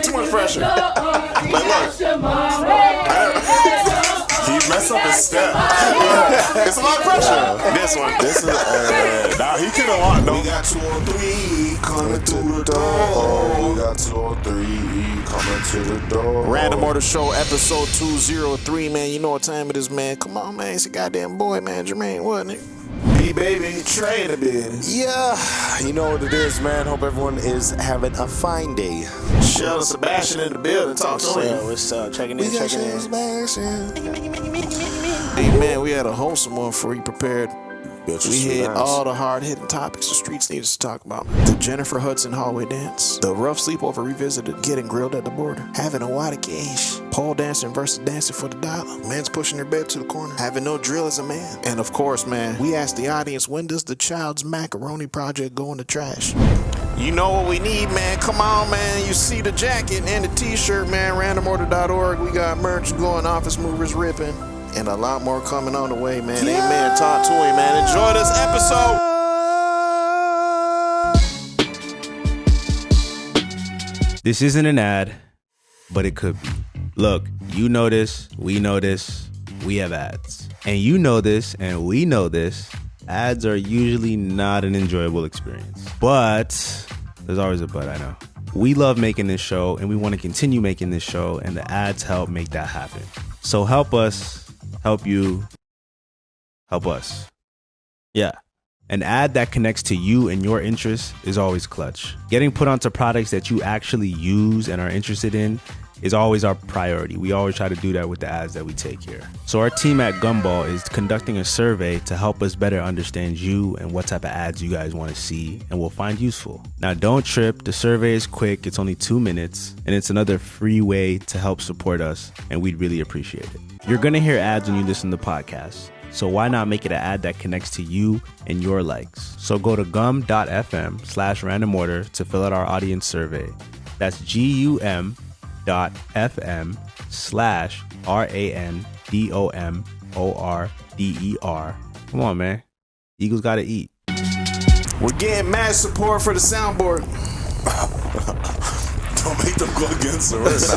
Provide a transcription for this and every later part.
too much pressure. But look, he messed up his step. It's a lot of pressure. This is now he could have won. We got 2 or 3 coming through the door. We got 2 or 3 coming to the door. Random Order Show, episode 203, man. You know what time it is, man. Come on, man. It's a goddamn boy, man. Jermaine, wasn't it? B-Baby, trade a bit. Yeah, you know what it is, man. Hope everyone is having a fine day. Shell and Sebastian in the building. Talk to him. What's up? Checking in. Hey, man, we had a wholesome one for you prepared. We had all the hard-hitting topics the streets need us to talk about. The Jennifer Hudson hallway dance. The rough sleepover revisited. Getting grilled at the border. Having a wad of cash. Pole dancing versus dancing for the dollar. Man's pushing their bed to the corner. Having no drill as a man. And of course, man, we asked the audience, when does the child's macaroni project go in the trash? You know what we need, man. Come on, man. You see the jacket and the t-shirt, man. randomorder.org. We got merch going, office movers ripping. And a lot more coming on the way, man. Yeah. Amen. Talk to him, man. Enjoy this episode. This isn't an ad, but it could be. Look, you know this, we know this, we have ads. And you know this, and we know this, ads are usually not an enjoyable experience. But, there's always a but, I know. We love making this show, and we want to continue making this show, and the ads help make that happen. So help us, help you, help us. Yeah. An ad that connects to you and your interests is always clutch. Getting put onto products that you actually use and are interested in is always our priority. We always try to do that with the ads that we take here. So our team at Gumball is conducting a survey to help us better understand you and what type of ads you guys want to see and will find useful. Now don't trip, the survey is quick, it's only 2 minutes, and it's another free way to help support us, and we'd really appreciate it. You're gonna hear ads when you listen to podcasts, so why not make it an ad that connects to you and your likes? So go to gum.fm/randomorder to fill out our audience survey. That's gum.fm/randomorder. Come on, man. Eagles gotta eat. We're getting mad support for the soundboard. Don't make them go against the rest.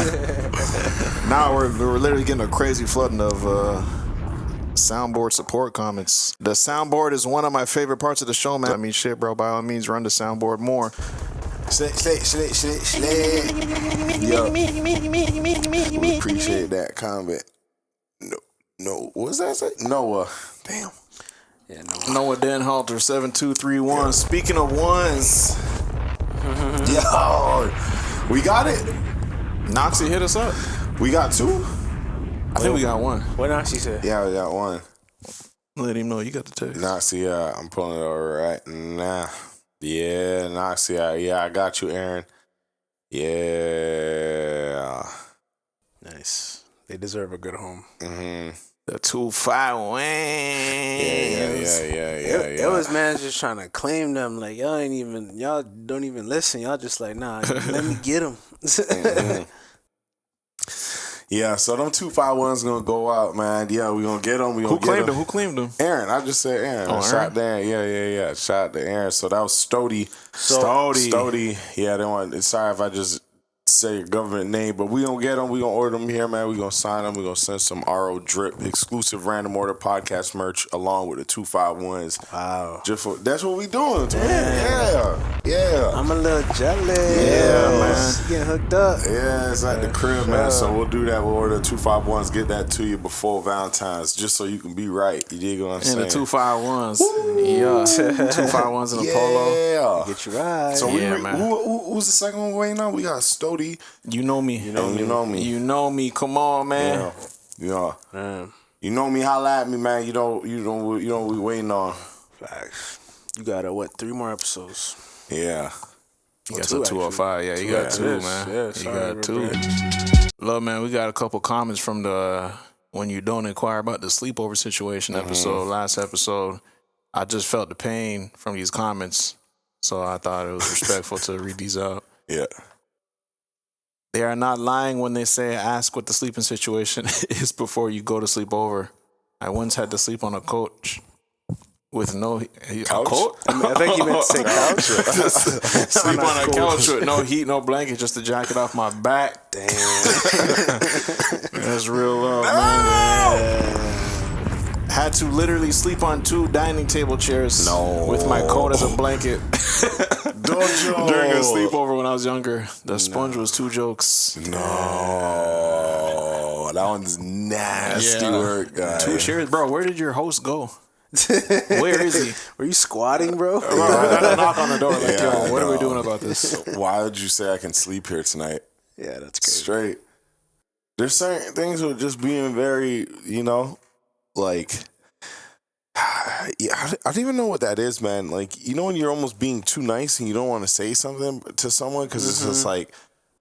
Now we're literally getting a crazy flooding of soundboard support comments. The soundboard is one of my favorite parts of the show, man. I mean, shit, bro. By all means, run the soundboard more. Yo. We appreciate that comment. No, what's that say? Noah. Damn. Yeah, Noah Denhalter 7231. Yeah. Speaking of ones, yo, we got it. Noxie hit us up. We got 2. I think we got 1. What Noxie said? Yeah, we got 1. Let him know you got the text. Noxie, I'm pulling it over right now. Yeah, Noxie, I got you, Aaron. Yeah. Nice. They deserve a good home. Mm-hmm. The 2-5 wins. Yeah. It was man just trying to claim them. Like, y'all don't even listen. Y'all just like, nah, let me get them. Mm-hmm. Yeah, so them 2-5-1's gonna go out, man. Yeah, we gonna get them. Who claimed them? Aaron. I just said Aaron. Oh, Shout to Aaron. Yeah. Shout to Aaron. So that was Stody. Stody. Yeah, they want. Sorry if I just say your government name, but we gonna get them. We gonna order them here, man. We gonna sign them. We gonna send some RO Drip exclusive Random Order podcast merch along with the 2-5-1s. Wow. That's what we doing, man. Yeah. I'm a little jealous. Yeah, man. Getting hooked up. Yeah, it's at the crib, man. So we'll do that. We'll order 2-5-1s. Get that to you before Valentine's, just so you can be right. You dig what I'm saying? And the 2-5-1s. Yeah. 2-5-1s in a polo. Yeah. Get you right. So man. Who's the second one waiting on? We got Stody. You know me. You know me. You know me. Come on, man. Yeah. You know me. Holla at me, man. You know what we waiting on. Facts. You got 3 more episodes? Yeah. You got 205. Yeah, you got 2, man. Yeah, you got 2. Love, man. We got a couple comments from the When You Don't Inquire About the Sleepover Situation episode. Last episode, I just felt the pain from these comments, so I thought it was respectful to read these out. Yeah. They are not lying when they say ask what the sleeping situation is before you go to sleep over. I once had to sleep on a couch with no Couch? coat. I think you meant to say couch. Sleep on a couch with no heat, no blanket, just a jacket off my back. Damn. That's real love, man. Had to literally sleep on 2 dining table chairs with my coat as a blanket. Don't you? During a sleepover when I was younger. The sponge was 2 jokes. No. That one's nasty work, guy. 2 chairs. Bro, where did your host go? Where is he? Were you squatting, bro? Bro, I got a knock on the door like, yo, what are we doing about this? Why would you say I can sleep here tonight? Yeah, that's crazy. Straight. There's certain things with just being very, like, yeah, I don't even know what that is, man. Like, when you're almost being too nice and you don't want to say something to someone because it's just like,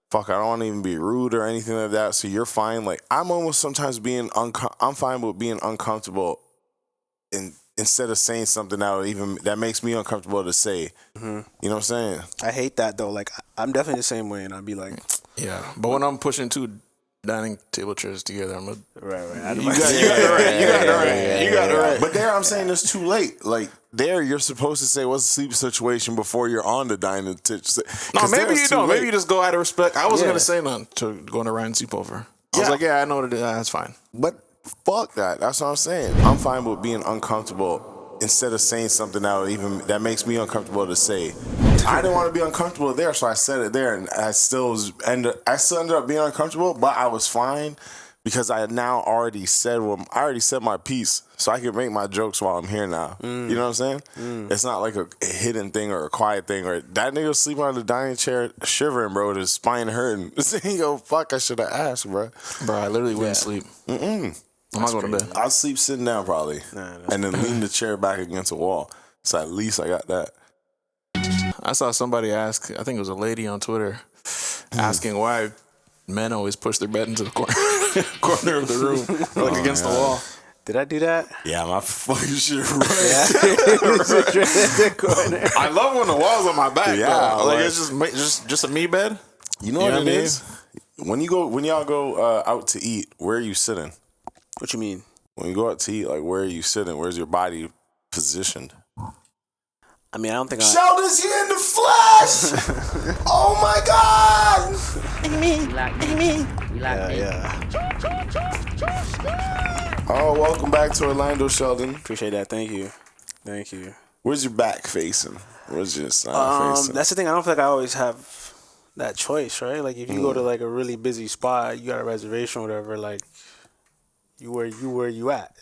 fuck, I don't want to even be rude or anything like that. So you're fine. Like, I'm almost sometimes I'm fine with being uncomfortable instead of saying something that makes me uncomfortable to say. You know what I'm saying? I hate that though. Like, I'm definitely the same way, and I'd be like, yeah. But when I'm pushing 2 dining table chairs together, I'm right. You got it right. But there, I'm saying it's too late. Like, there, you're supposed to say what's the sleep situation before you're on the dining table. No, maybe you don't. Maybe you just go out of respect. I wasn't gonna say nothing to going to Ryan's sleepover. I was like, I know what it is. That's fine. But fuck that. That's what I'm saying. I'm fine with being uncomfortable instead of saying something that makes me uncomfortable to say. I didn't want to be uncomfortable there, so I said it there, and I still ended up being uncomfortable, but I was fine because I had now already said my piece, so I can make my jokes while I'm here now. You know what I'm saying? It's not like a hidden thing or a quiet thing, or that nigga sleeping on the dining chair shivering, bro, with his spine hurting. Saying, yo, fuck, I should have asked, bro. Bro, I literally wouldn't sleep. I'm not going to bed. I'll sleep sitting down probably, and then lean the chair back against a wall. So at least I got that. I saw somebody ask, I think it was a lady on Twitter, asking why men always push their bed into the corner of the room, like against the wall. Did I do that? Yeah, my fucking shit right. I love when the wall's on my back. Yeah, like it's just a me bed. You know what it is? When y'all go out to eat, where are you sitting? What you mean? When you go out to eat, like, where are you sitting? Where's your body positioned? I mean, I don't think Sheldon's here in the flesh! Oh my God! Yeah. Oh, welcome back to Orlando, Sheldon. Appreciate that. Thank you. Where's your back facing? Where's your side facing? That's the thing. I don't feel like I always have that choice, right? Like, if you go to like a really busy spot, you got a reservation or whatever, like, where you at?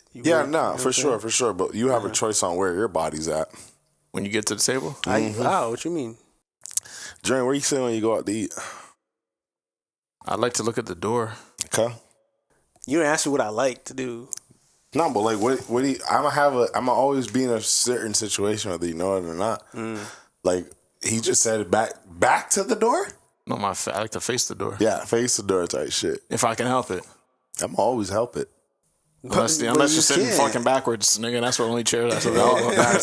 For sure. But you have a choice on where your body's at. When you get to the table? Wow, what you mean? Dre, where you sitting when you go out to eat? I like to look at the door. Okay. You didn't ask me what I like to do. No, but like, what do you? I'ma always be in a certain situation, whether you know it or not. Like, he just said back to the door. No, I like to face the door. Yeah, face the door type shit. If I can help it. I'm always help it. Unless you're sitting fucking backwards, nigga. That's the only chair that's available. I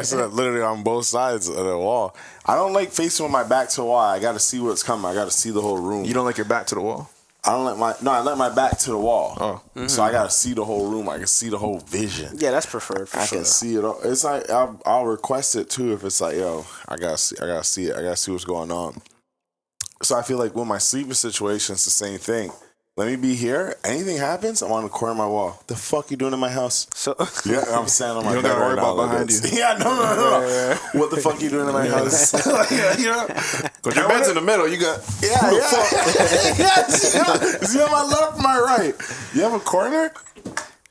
sit literally on both sides of the wall. I don't like facing with my back to the wall. I got to see what's coming. I got to see the whole room. You don't like your back to the wall? I like my back to the wall. Oh. So I got to see the whole room. I can see the whole vision. Yeah, that's preferred for sure. I can see it all. It's like I'll request it too if it's like, yo, I gotta see it. I gotta see what's going on. So I feel like with my sleeping situation, it's the same thing. Let me be here. Anything happens, I'm on the corner of my wall. The fuck you doing in my house? So yeah, I'm standing on my bed. You don't gotta worry about behind you. Yeah, no. What the fuck you doing in my house? Because your bed's in the middle. You got See on my left, my right. You have a corner?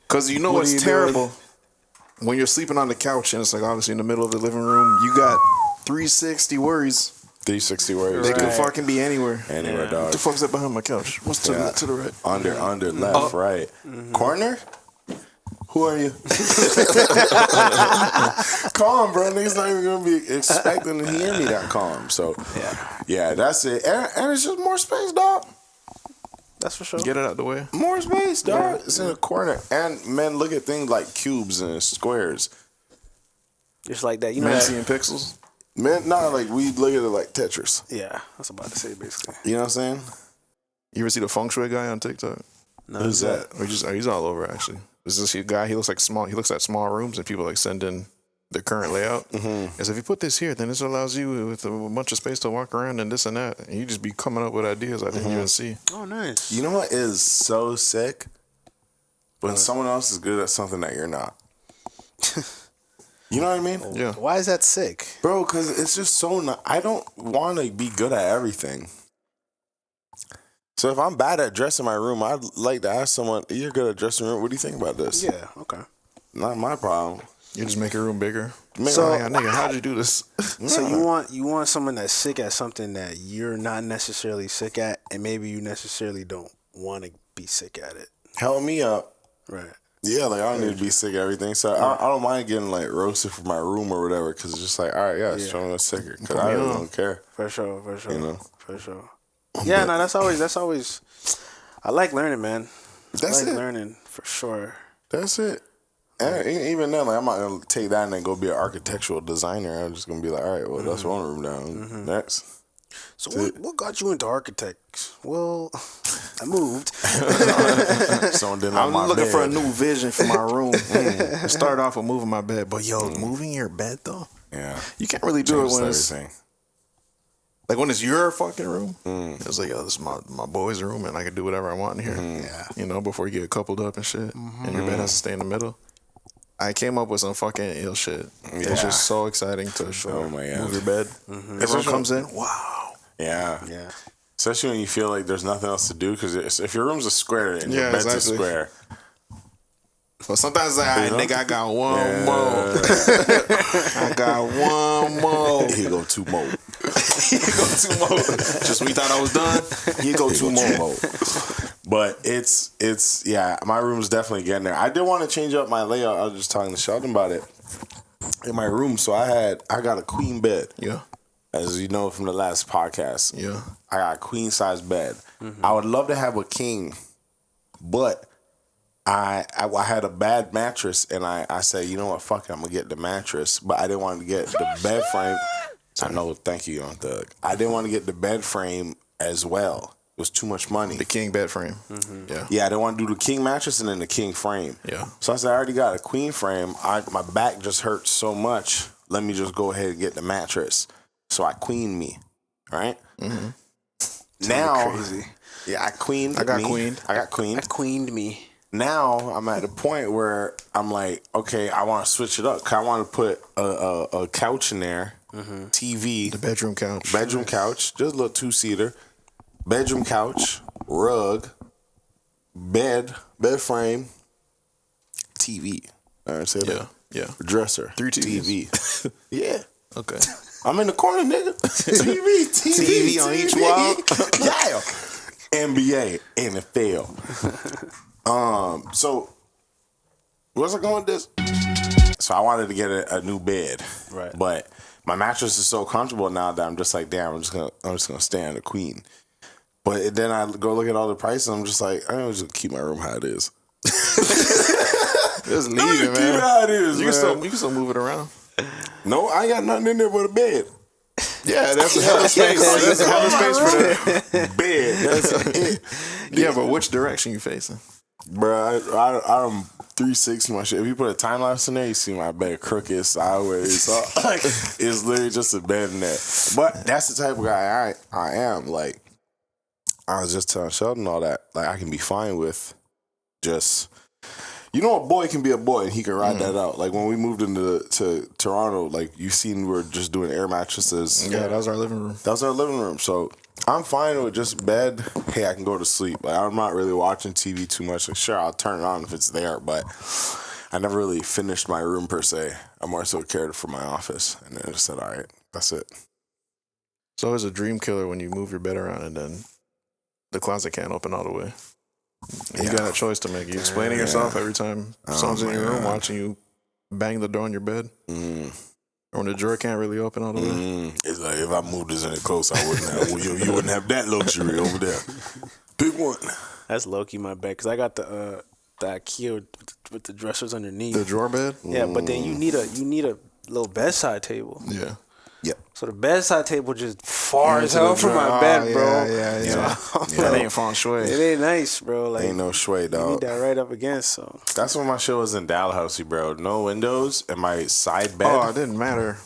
Because you know what's terrible when you're sleeping on the couch and it's like obviously in the middle of the living room. You got 360 worries. 360 worries. They could fucking be anywhere. Anywhere, dog. What the fuck's that behind my couch? What's to the right? Under, left, right. Corner? Who are you? Calm, bro. Niggas not even gonna be expecting to hear me that calm. So, yeah, that's it. And it's just more space, dog. That's for sure. Get it out the way. More space, dog. It's in a corner. And men look at things like cubes and squares. Just like that. You know Men that? seeing pixels? Man, like we look at it like Tetris. Yeah, I was about to say basically. You know what I'm saying? You ever see the feng shui guy on TikTok? No, Who's that? Or he's all over actually. There's this guy. He looks at small rooms, and people like send in their current layout. Mm-hmm. As if you put this here, then this allows you with a bunch of space to walk around and this and that. And you just be coming up with ideas I didn't even see. Oh, nice. You know what is so sick? When someone else is good at something that you're not. You know what I mean? Yeah. Why is that sick? Bro, because it's just so... I don't want to be good at everything. So if I'm bad at dressing my room, I'd like to ask someone, you're good at dressing your room, what do you think about this? Yeah, okay. Not my problem. You just make your room bigger. Nigga, how'd you do this? So you want someone that's sick at something that you're not necessarily sick at, and maybe you necessarily don't want to be sick at it. Help me up. Right. Yeah, like I don't need to be sick at everything. So I don't mind getting like roasted for my room or whatever, because it's just like, all right, show me what's sicker. Because I really don't care. For sure. You know? For sure. Yeah, no, that's always. I like learning, man. That's it. Learning for sure. That's it. And even then, like I'm not gonna take that and then go be an architectural designer. I'm just gonna be like, all right, well, that's one room down. Next. So what got you into architects? Well, I moved. Someone didn't like my I'm looking bed. for a new vision for my room. It started off with moving my bed, but moving your bed though, you can't really do it when it's like when it's your fucking room. It's like, this is my boy's room, and I can do whatever I want in here. Yeah, you know, before you get coupled up and shit, and your bed has to stay in the middle. I came up with some fucking ill shit. Yeah. It's just so exciting to move your bed. Everyone comes in. Wow. Yeah. Especially when you feel like there's nothing else to do, because if your room's a square and your bed's a square. But sometimes like, all right, nigga, I got one more. I got one more. He go two more. Just when you thought I was done, he go two more. But it's my room's definitely getting there. I did want to change up my layout. I was just talking to Sheldon about it in my room. So I got a queen bed. Yeah. As you know from the last podcast. Yeah. I got a queen size bed. I would love to have a king, but I had a bad mattress, and I said, you know what, fuck it, I'm gonna get the mattress, but I didn't want to get the bed frame. I know, thank you, Young Thug. I didn't want to get the bed frame as well. It was too much money. The king bed frame. Yeah, I didn't want to do the king mattress and then the king frame. Yeah. So I said, I already got a queen frame. My back just hurts so much. Let me just go ahead and get the mattress. So I queened me, right? Now, crazy. Yeah, I queened. I got queened. I queened me. Now I'm at the point where I'm like, okay, I want to switch it up. 'Cause I want to put a couch in there, TV, the bedroom couch, just a little 2-seater, bedroom couch, rug, bed frame, TV. I say that. Yeah. Dresser, 3 TVs. TV. Yeah. Okay. I'm in the corner, nigga. TV on each wall. Yeah. NBA, NFL. So where's I going with this? So I wanted to get a new bed, right? But my mattress is so comfortable now that I'm just like, damn, I'm just gonna stay on the queen. But then I go look at all the prices. I'm just like, I'm just gonna keep my room how it is. Just leave it, man. Keep it how it is, you can still move it around. No, I ain't got nothing in there but a bed. Yeah, that's a hell of space. That's a hell of space for that bed. That's it. Yeah, but which direction you facing? Bro, I'm 360 my shit. If you put a time lapse in there, you see my bed crooked sideways. So like, it's literally just a bed in there. But that's the type of guy I am. Like, I was just telling Sheldon all that. Like, I can be fine with just... You know, a boy can be a boy and he can ride that out. Like when we moved to Toronto, like you seen, we were just doing air mattresses. Yeah, that was our living room. So I'm fine with just bed. Hey, I can go to sleep. Like I'm not really watching TV too much. Like sure, I'll turn it on if it's there, but I never really finished my room per se. I more so cared for my office, and then I just said, all right, that's it. It's always a dream killer when you move your bed around and then the closet can't open all the way. You got a choice to make. You explaining yourself every time someone's in your room watching you bang the door on your bed. Or when the drawer can't really open all the way. It's like if I moved this any close, I wouldn't have. You wouldn't have that luxury over there. Pick one. That's low-key my bed because I got the IKEA with the dressers underneath. The drawer bed. Yeah, but then you need a little bedside table. Yeah. Yep. So the bedside table just far as hell from my bed, bro. Yeah. That ain't feng shui. It ain't nice, bro. Like, ain't no shui, you dog. need that right up against. So That's when my shit was in Dalhousie, bro. No windows and my side bed. Oh, it didn't matter.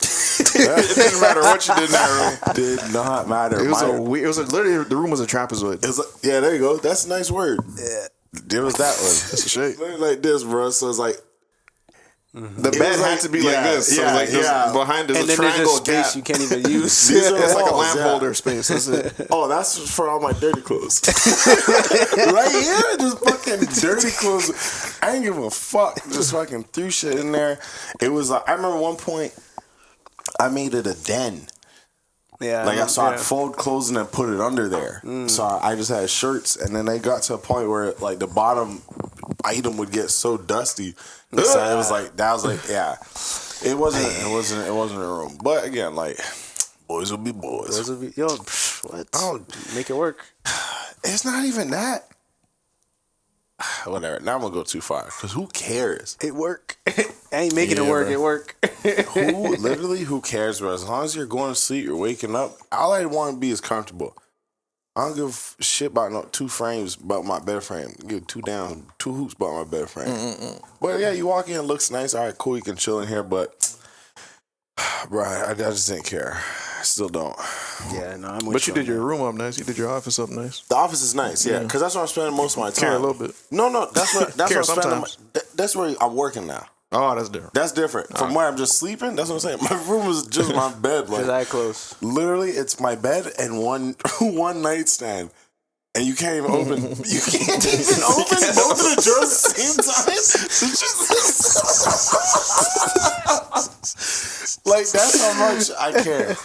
It didn't matter what you did in that room. Did not matter. It was literally the room was a trapezoid. It was yeah, there you go. That's a nice word. yeah, There was that one. That's a shake. Like this, bro. So it's like The bed had to be like this. So like behind there's and a then there's triangle just space gap. you can't even use. These are It's like a walls, lamp holder space. That's it. Oh, that's for all my dirty clothes. Right here, just fucking dirty clothes. I ain't give a fuck. Just fucking threw shit in there. It was like I remember one point I made it a den. Yeah, Like I'd fold clothes and then put it under there. So I just had shirts, and then they got to a point where like the bottom item would get so dusty. So it was like yeah. It wasn't a room. But again, like boys will be boys. What? Oh, make it work. It's not even that. Whatever. Now I'm gonna go too far because who cares? It work. I ain't making it work. Bro. It work. Who cares, bro? As long as you're going to sleep, you're waking up. All I want to be is comfortable. I don't give a shit about no 2 frames about my bed frame. Give 2 down, 2 hoops about my bed frame. But yeah, you walk in, it looks nice. All right, cool, you can chill in here. But, bro, I just didn't care. I still don't. Yeah, no, I'm with But you did on your room up nice. You did your office up nice. The office is nice, yeah, because that's where I'm spending most of my time. Care a little bit. No, that's where Care I'm spending. sometimes. That's where I'm working now. Oh, that's different. That's different from where I'm just sleeping. That's what I'm saying. My room is just my bed. Like His eye close. literally, it's my bed and one nightstand. And you can't even open. You can't even open both of the drawers at the same time. Like that's how much I care.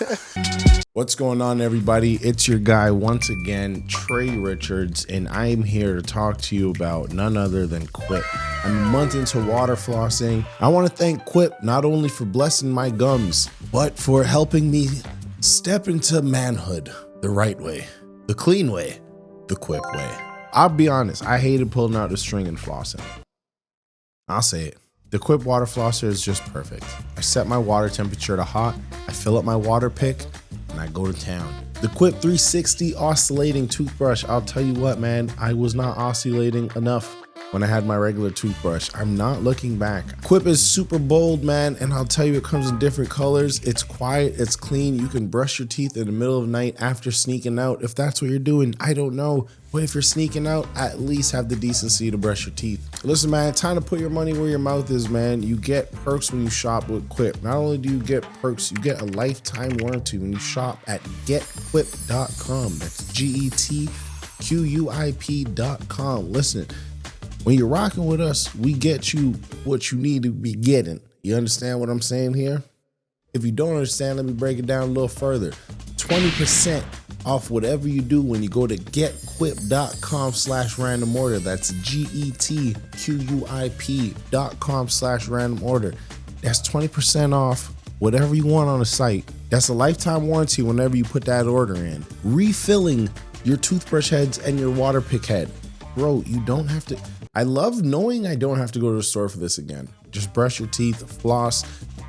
What's going on, everybody? It's your guy once again, Trey Richards, and I am here to talk to you about none other than Quip. I'm a month into water flossing. I want to thank Quip not only for blessing my gums, but for helping me step into manhood the right way, the clean way, the Quip way. I'll be honest, I hated pulling out the string and flossing. I'll say it. The Quip water flosser is just perfect. I set my water temperature to hot, I fill up my water pick, and I go to town. The Quip 360 oscillating toothbrush, I'll tell you what, man, I was not oscillating enough when I had my regular toothbrush. I'm not looking back. Quip is super bold, man, and I'll tell you, it comes in different colors. It's quiet, it's clean. You can brush your teeth in the middle of the night after sneaking out. If that's what you're doing, I don't know. But if you're sneaking out, at least have the decency to brush your teeth. Listen, man, time to put your money where your mouth is, man. You get perks when you shop with Quip. Not only do you get perks, you get a lifetime warranty when you shop at getquip.com. That's GETQUIP.com. Listen, when you're rocking with us, we get you what you need to be getting. You understand what I'm saying here? If you don't understand, let me break it down a little further. 20% off whatever you do when you go to getquip.com/random order. That's GETQUIP.com/random order. That's 20% off whatever you want on the site. That's a lifetime warranty whenever you put that order in. Refilling your toothbrush heads and your water pick head. Bro, you don't have to. I love knowing I don't have to go to the store for this again. Just brush your teeth, floss,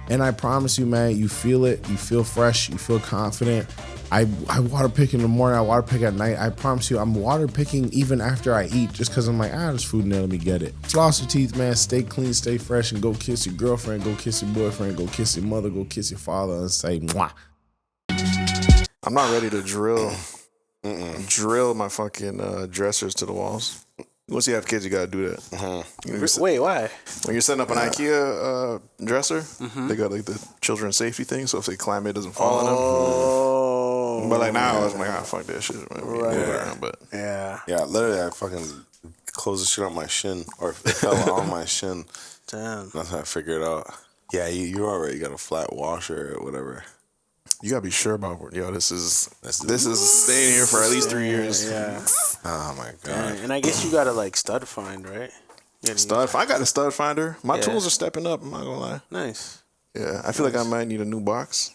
and I promise you, man, you feel it. You feel fresh. You feel confident. I water pick in the morning. I water pick at night. I promise you, I'm water picking even after I eat, just because I'm like, there's food in there. Let me get it. Floss your teeth, man. Stay clean, stay fresh, and go kiss your girlfriend. Go kiss your boyfriend. Go kiss your mother. Go kiss your father, and say, mwah. I'm not ready to drill my fucking dressers to the walls. Once you have kids, you gotta do that. Wait, why? When you're setting up an IKEA dresser, they got like the children's safety thing, so if they climb, it doesn't fall on them. But like now, I was like, fuck that shit. Man. Right. But Yeah, literally, I fucking closed the shit on my shin, or it fell on my shin. Damn. That's how I figured it out. Yeah, you already got a flat washer or whatever. you gotta be sure about this is staying here for at least 3 years. Yeah. Oh my god. And I guess you gotta like stud find, right? I got a stud finder. My tools are stepping up. I'm not gonna lie. Nice. Yeah, I feel like I might need a new box,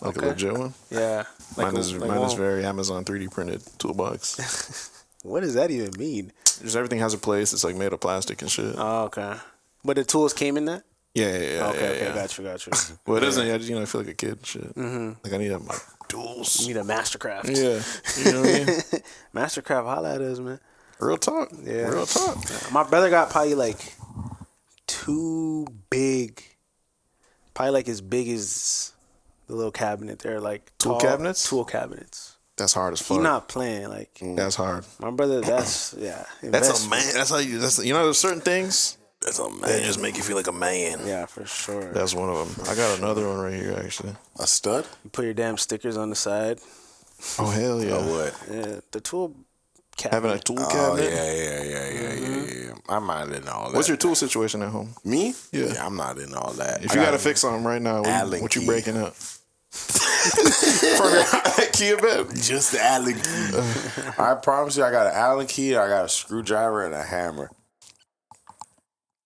like a legit one. Yeah. Mine is very Amazon 3D printed toolbox. What does that even mean? Just everything has a place. It's like made of plastic and shit. Oh, okay. But the tools came in that? Yeah. Okay, got you. Well, it doesn't. I feel like a kid. Shit. Like I need my tools. You need a Mastercraft. Yeah. You know what I mean? Mastercraft, holla at us, man. Real talk. Yeah. Real talk. My brother got probably like 2 big, probably like as big as the little cabinet there, like Tool cabinets? Tool cabinets. That's hard as fuck. He not playing. Like That's hard. my brother, that's yeah. That's a man. That's how you. There's certain things That's a man. that just make you feel like a man. Yeah, for sure. That's one of them. I got another one right here actually. A stud? You put your damn stickers on the side. Oh hell yeah! Or what? Yeah, the tool cabinet. Having a tool Oh, cabinet. yeah. I'm not in all that. What's your tool situation at home? Me? Yeah. I'm not in all that. If you got to fix something right now, what you key. breaking up? From your IKEA bed? Just the Allen key. I promise you, I got an Allen key, I got a screwdriver, and a hammer.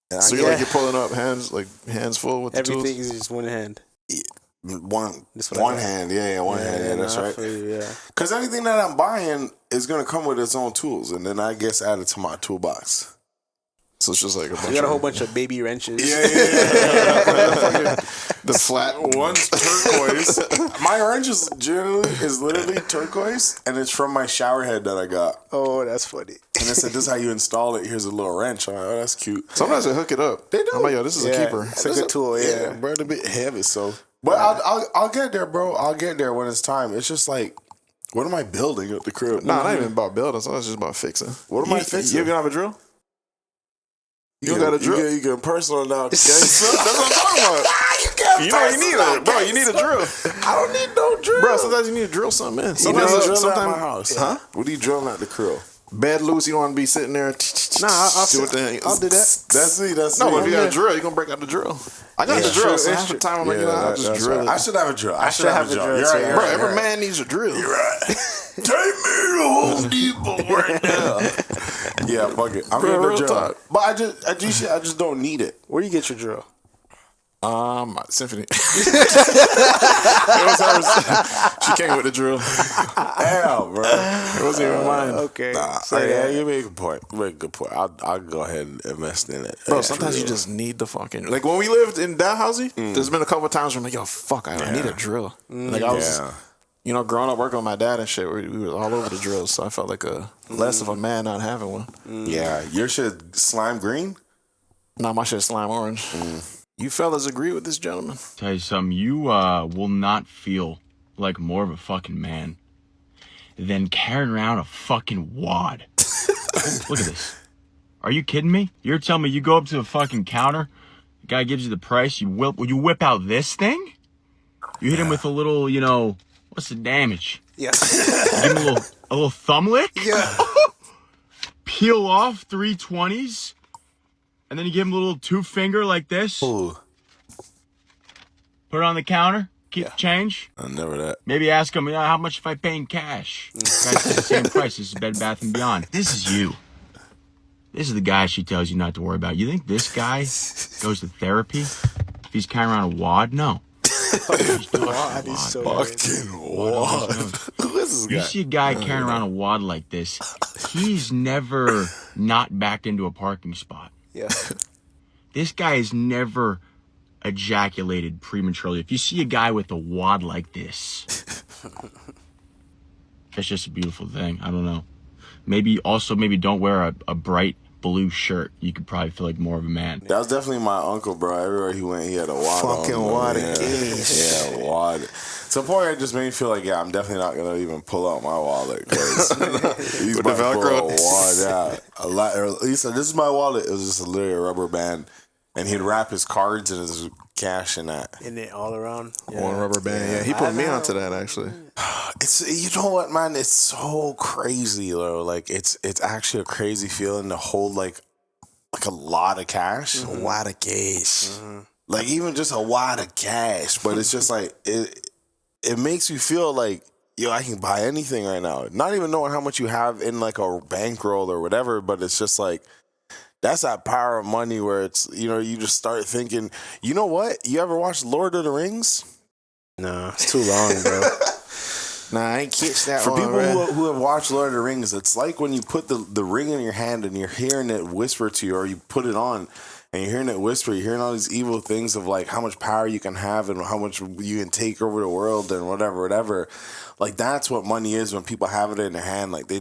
And So you're pulling up hands full with the Everything tools? is just one hand. one That's what I got. hand, one hand. Yeah, that's nah, I right. feel you, yeah. Because anything that I'm buying is gonna come with its own tools, and then I guess added to my toolbox. So it's just like a bunch You got a of whole bunch of baby wrenches. the flat One's turquoise. My wrench is literally turquoise, and it's from my shower head that I got. Oh, that's funny. And it said, "This is how you install it. Here's a little wrench." I'm like, "Oh, that's cute." Sometimes they hook it up. They do. I'm like, yo, this is a keeper. It's a good tool, yeah. bro, it's a bit heavy, so. But I'll get there, bro. I'll get there when it's time. It's just like, what am I building at the crib? Nah, not even about building. Sometimes it's just about fixing. What am I fixing? You gonna have a drill? You got a drill? You get personal now. That's what I'm talking about. You know you need it, bro. You need a drill. I don't need no drill. Bro, sometimes you need to drill something in. Sometimes you drill at sometimes my house. Huh? What are you drilling at the crib? Bed loose, you don't want to be sitting there. Nah, I'll do it. I'll do that. That's me. No, but if you got a drill, you're gonna break out the drill. I got the drill, so half the time I'm like, I'll just drill it. I should have a drill. I should have a drill. drill, You're right. too. You're Bro, right. every man needs a drill. You're right. Take me to Home Depot right now. Yeah, fuck it. I'm Bro, getting the real drill. talk. But I just don't need it. Where do you get your drill? Symphony. She came with the drill. Damn, bro. It wasn't even mine. Okay. Yeah, you make a point. You make a good point. I'll go ahead and invest in it. Bro, sometimes you just need the fucking... Like, when we lived in Dalhousie, there's been a couple of times where I'm like, yo, fuck, I need a drill. Like, I was... You know, growing up working with my dad and shit, we were all over the drills, so I felt like less of a man not having one. Yeah, your shit slime green? Nah, my shit's slime orange. You fellas agree with this gentleman? Tell you something, you will not feel like more of a fucking man than carrying around a fucking wad. Look at this. Are you kidding me? You're telling me you go up to the fucking counter, the guy gives you the price, you whip out this thing? You hit him with a little, what's the damage? Yeah. Give him a little thumb lick? Yeah. Peel off 320s? And then you give him a little 2-finger like this. Ooh. Put it on the counter. Keep change. Never that. Maybe ask him, how much if I pay in cash? Guys say the same price. This is Bed Bath & Beyond. This is you. This is the guy she tells you not to worry about. You think this guy goes to therapy if he's carrying around a wad? No. Wad is so Fucking wad. Who is this guy? You see a guy carrying around a wad like this, he's never not backed into a parking spot. Yeah. This guy has never ejaculated prematurely. If you see a guy with a wad like this, it's just a beautiful thing. I don't know. Maybe don't wear a bright blue shirt. You could probably feel like more of a man. That was definitely my uncle, bro. Everywhere he went, he had a wad on. Fucking wad Yeah, again. yeah, wad. So point, it just made me feel like, I'm definitely not gonna even pull out my wallet because he's With the about to pull Velcro. a wad out. A lot. Or he said, "This is my wallet." It was just literally a rubber band, and he'd wrap his cards and his cash in that. In it all around. One rubber band. Yeah, he put me onto that, actually. It's, you know what, man? It's so crazy, though. Like it's actually a crazy feeling to hold like a lot of cash, a wad of cash, like even just a wad of cash. But it's just like it makes you feel like, yo, I can buy anything right now. Not even knowing how much you have in like a bankroll or whatever, but it's just like, that's that power of money where it's, you just start thinking, you know what? You ever watched Lord of the Rings? No, it's too long, bro. Nah, I ain't catch that For one, people man. who have watched Lord of the Rings, it's like when you put the ring in your hand and you're hearing it whisper to you, or you put it on and you're hearing it whisper, you're hearing all these evil things of like how much power you can have and how much you can take over the world and whatever. Like that's what money is when people have it in their hand. Like they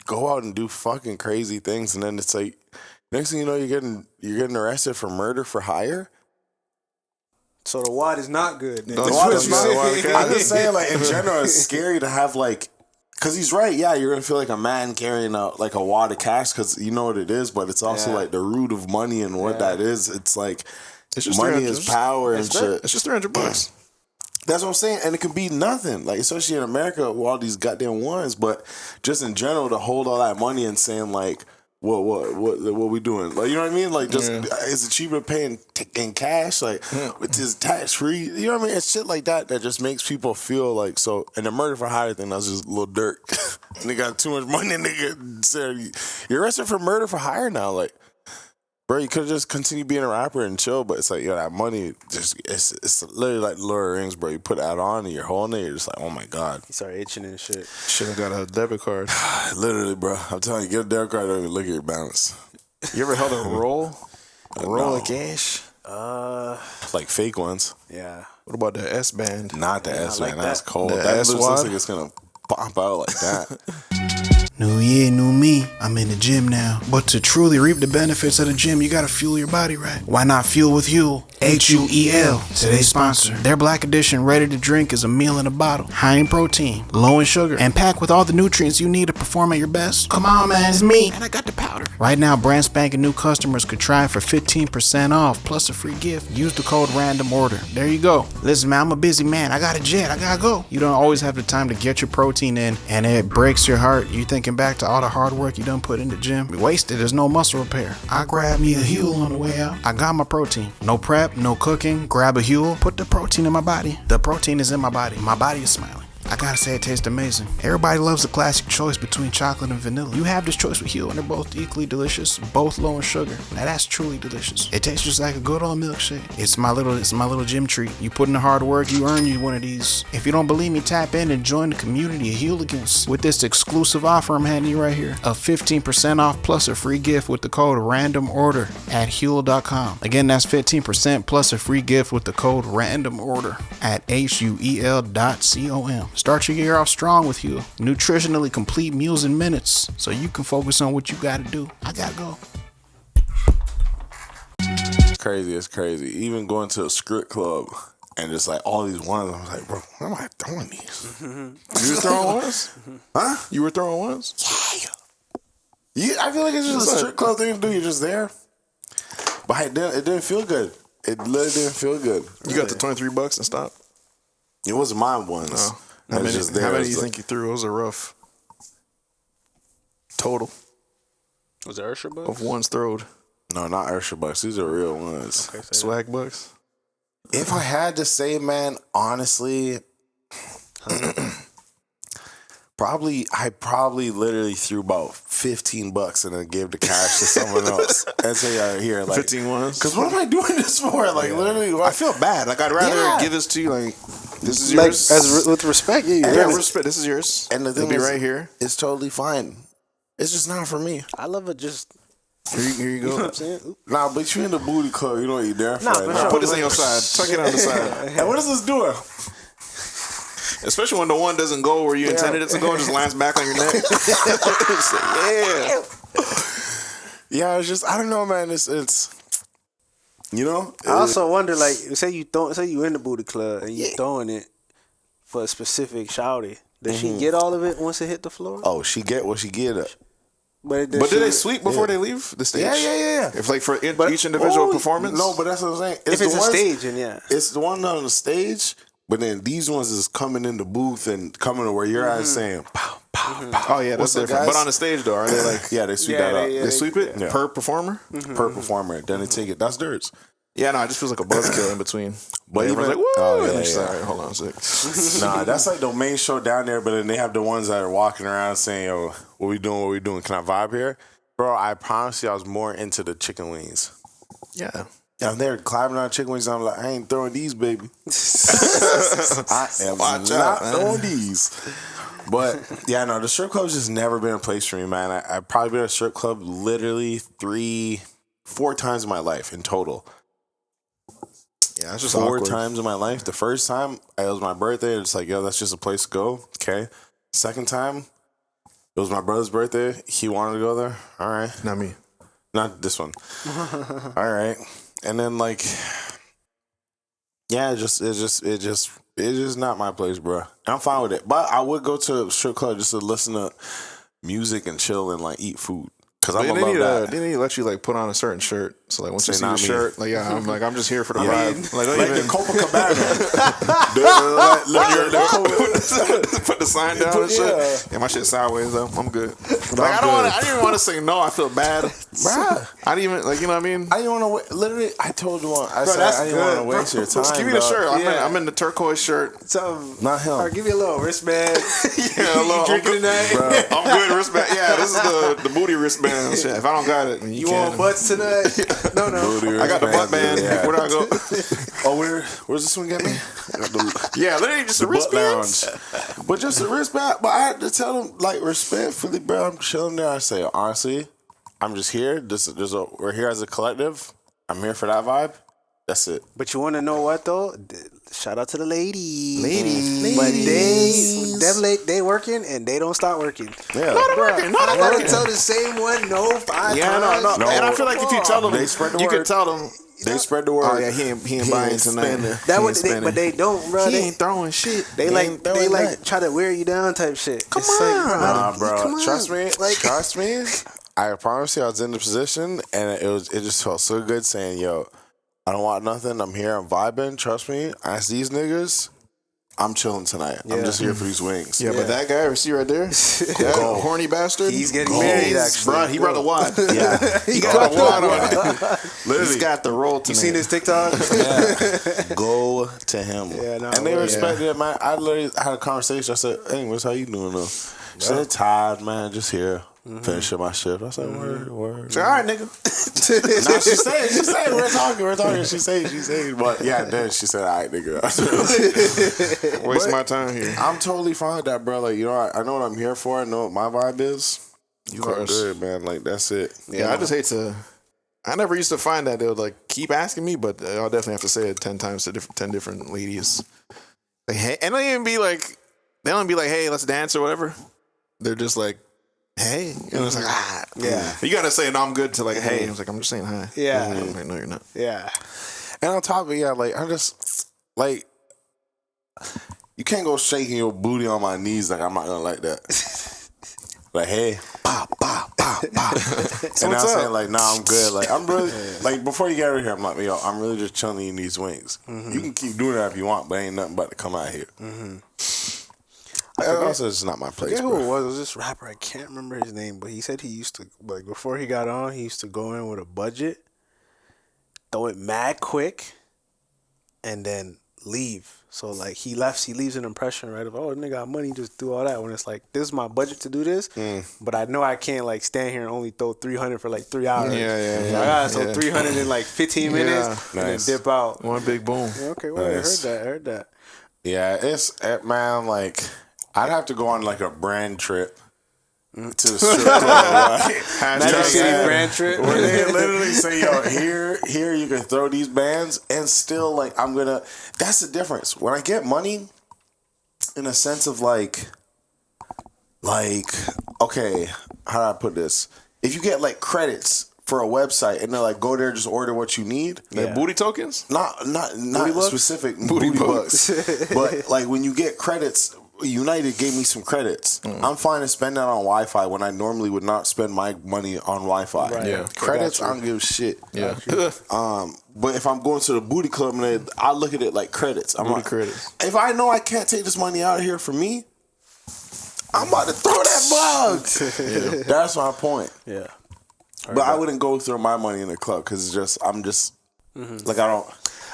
go out and do fucking crazy things, and then it's like next thing you know, you're getting arrested for murder for hire. So the wad is not good. Then. I'm just saying, like, in general, it's scary to have, like, because he's right. Yeah, you're going to feel like a man carrying a wad of cash because you know what it is, but it's also, like, the root of money and what that is. It's like, It's just money is power and shit. It's just $300. That's what I'm saying. And it could be nothing, like, especially in America with all these goddamn ones, but just in general, to hold all that money and saying, like, what we doing? Like, you know what I mean? Like, just is it cheaper to pay in cash? Like, which is tax free? You know what I mean? It's shit like that just makes people feel like so. And the murder for hire thing, that's just a little dirt. And they got too much money, and they said you're arrested for murder for hire now. Like, bro, you could have just continued being a rapper and chill, but it's like, yo, that money it's literally like Lord of the Rings, bro. You put that on and you're holding it, you're just like, oh my God. You start itching and shit. Should have got a debit card. Literally, bro. I'm telling you, get a debit card, don't even look at your balance. You ever held a roll? A roll of cash? Like fake ones. Yeah. What about the S band? Not the S, like man. That's that. cold. The That S looks wad? like it's gonna pop out like that. New year, new me. I'm in the gym now. But to truly reap the benefits of the gym, you gotta fuel your body right. Why not fuel with Huel? Huel. Today's sponsor. Their Black Edition ready to drink is a meal in a bottle. High in protein, low in sugar, and packed with all the nutrients you need to perform at your best. Come on, man, it's me. And I got the powder. Right now, brand spanking new customers could try it for 15% off plus a free gift. Use the code random order. There you go. Listen, man, I'm a busy man. I got a jet. I gotta go. You don't always have the time to get your protein in, and it breaks your heart. You thinking back to all the hard work you done put in the gym. Wasted. There's no muscle repair. I grabbed me a Huel on the way out. I got my protein. No prep, no cooking. Grab a Huel. Put the protein in my body. The protein is in my body. My body is smiling. I gotta say, it tastes amazing. Everybody loves the classic choice between chocolate and vanilla. You have this choice with Huel, and they're both equally delicious, both low in sugar. Now that's truly delicious. It tastes just like a good old milkshake. It's my little gym treat. You put in the hard work, you earn you one of these. If you don't believe me, tap in and join the community of Hueligans with this exclusive offer I'm handing you right here of 15% off plus a free gift with the code random order at Huel.com. Again, that's 15% plus a free gift with the code random order at Huel.com. Start your year off strong with Huel. Nutritionally complete meals in minutes so you can focus on what you gotta do. I gotta go. It's crazy. Even going to a script club and just like all these ones, I was like, bro, why am I throwing these? You were throwing ones? Huh? You were throwing ones? Yeah, I feel like it's just a strip club thing to do. You're just there. But it didn't feel good. It literally didn't feel good. You got the $23 and stop? It wasn't mine ones. Oh. How many do you think you threw? Those are rough. Total Was it Ursher bucks? of ones throwed. No, not Ursher bucks. These are real ones. Okay, say Swag bucks. If I had to say, man, honestly, I probably literally threw about $15 and then gave the cash to someone else and say, here, like 15 ones. Because what am I doing this for? Like literally, I feel bad. Like I'd rather give this to you. Like this is yours. Like, with respect, yeah. Yeah, respect. This is yours. And the It'll thing be is, right here. It's totally fine. It's just not for me. I love it. Just Here you you know what go. I'm saying. Oop. Nah, but you in the booty club, you know what you're there for. Nah, right for now. sure. Put this on your side. Tuck it on the side. And what is this doing? Especially when the one doesn't go where you intended it to go, it just lands back on your neck. Yeah, it's just I don't know, man. It's you know. I also wonder, like, say you in the booty club and you throwing it for a specific shouty. Does she get all of it once it hit the floor? Oh, she get what she get. But do they sweep before they leave the stage? Yeah. If like for each individual performance? No, but that's what I'm saying. If it's a stage, and yeah. It's the one on the stage, but then these ones is coming in the booth and coming to where you're at saying, pow, pow, pow. Oh yeah, that's What's up, different. guys? But on the stage though, are they like Yeah, they sweep Yeah, that up. they- they sweep it Yeah. per performer? Per performer. Then they take it. That's theirs. Yeah, no, it just feels like a buzzkill in between. But Everyone's even- like, woo! Oh, yeah, and it's yeah. all right, hold on a sec. Nah, that's like the main show down there, but then they have the ones that are walking around saying, yo, what we doing? Can I vibe here? Bro, I promise you I was more into the chicken wings. Yeah. I'm there climbing on chicken wings. I'm like, I ain't throwing these, baby. I am not throwing these. But yeah, no, the strip club's just never been a place for me, man. I've probably been at a strip club literally 4 times in my life in total. Yeah, that's just 4 awkward. times in my life. The first time, it was my birthday. It's like, yo, that's just a place to go. Okay. Second time, it was my brother's birthday. He wanted to go there. All right. Not me. Not this one. All right. And then like, yeah, it's just not my place, bro. I'm fine with it. But I would go to a strip club just to listen to music and chill and like eat food. Cause I'm gonna love that. They need to let you like put on a certain shirt. So like once you see not the me. shirt, like I'm just here for the Yeah. vibe. Like, Like the Copacabana. put the sign down and shit. Yeah, my shit sideways though. I'm good. Like I didn't even want to say no. I feel bad, Bruh. I didn't even like, you know what I mean. I didn't want to. Literally, I told you one. I said I didn't want to waste your time. Just give me the dog. shirt. Yeah. I'm in the turquoise shirt. Not him. Or give me a little wristband. Yeah, You drinking tonight? Bro. I'm good wristband. Yeah, this is the booty wristband. Shit. If I don't got it, then you You can. want butts tonight? No. I got the butt band. Yeah. Where do I go? Oh, where's this one get me? Yeah, literally just The a butt wristband. lounge. But just a wristband. But I had to tell them, like, respectfully, bro, I'm chilling there. I say, honestly, I'm just here. We're here as a collective. I'm here for that vibe. That's it. But you want to know what though? Shout out to the ladies. Ladies. But they working and they don't stop working. Yeah. I gotta tell the same one no 5 Yeah, times. no. And I feel like if you tell them, They spread the you word. can tell them. They spread the word. Oh yeah, he ain't buying tonight. That what they, but they don't, bro. He They, ain't throwing shit. they ain't throwing like nothing. try to wear you down type shit. Come It's on. like, Nah, bro. come on. Trust me. Like, Trust me. I promise you, I was in the position, and it just felt so good saying, "Yo, I don't want nothing. I'm here. I'm vibing. Trust me. As these niggas, I'm chilling tonight. I'm just here for these wings." Yeah, but that guy, you see right there, that horny bastard. he's getting married. Goals, Actually, Bro, he brought the wad. Yeah, He got the wad on it. literally. He's got the roll tonight. You seen his TikTok? Go to him. Yeah, no, and they yeah. respected it, man. I literally had a conversation. I said, "Anyways, how you doing though?" She said, "Tired, man. Just here, finishing my shift." I said, "Word." All right, nigga. No, she said, we're talking. She said, but yeah, then she said, all right, nigga. Waste my time here. I'm totally fine with that, bro. Like, you know, I know what I'm here for. I know what my vibe is. You are course. good, man. Like, that's it. Yeah, I just hate to. I never used to find that they would like keep asking me, but I'll definitely have to say it 10 times to 10 different ladies. Like, hey, and they don't even be like, hey, let's dance or whatever. They're just like, hey, and it's like, Yeah. You gotta say, no, I'm good to like, hey. I was like, I'm just saying hi. Yeah. I'm like, no, you're not. Yeah. And on top of it, yeah, like, I'm just, like, you can't go shaking your booty on my knees like I'm not gonna like that. Like, hey, pop. And I'm saying, like, nah, I'm good. Like, I'm really, like, before you get over here, I'm like, yo, I'm really just chilling in these wings. You can keep doing that if you want, but ain't nothing but to come out here. Also, it's not my place, Forget who bro. it was. It was this rapper. I can't remember his name, but he said he used to, like, before he got on, he used to go in with a budget, throw it mad quick, and then leave. So, like, he leaves an impression, right, of, oh, nigga got money, just do all that. When it's like, this is my budget to do this, but I know I can't, like, stand here and only throw 300 for, like, 3 hours. Yeah. So I gotta throw 300 in, like, 15 minutes, and Nice. then dip out. One big boom. Yeah, okay, well, Nice. I heard that. Yeah, man, like, I'd have to go on, like, a brand trip to the strip club. Right? Magic City brand trip. Where they literally say, yo, here you can throw these bands and still, like, that's the difference. When I get money, in a sense of, like, okay, how do I put this? If you get, like, credits for a website and they're like, go there, just order what you need. Like booty tokens? Not bucks? specific booty bucks. But, like, when you get credits, United gave me some credits. I'm fine to spend that on Wi-Fi when I normally would not spend my money on Wi-Fi. Right. Yeah. Credits, I don't give a shit. Yeah. But if I'm going to the booty club and I look at it like credits. I'm Booty like, credits. if I know I can't take this money out of here for me, I'm about to throw that bug. That's my point. Yeah. But I wouldn't go throw my money in the club because I'm just like, I don't.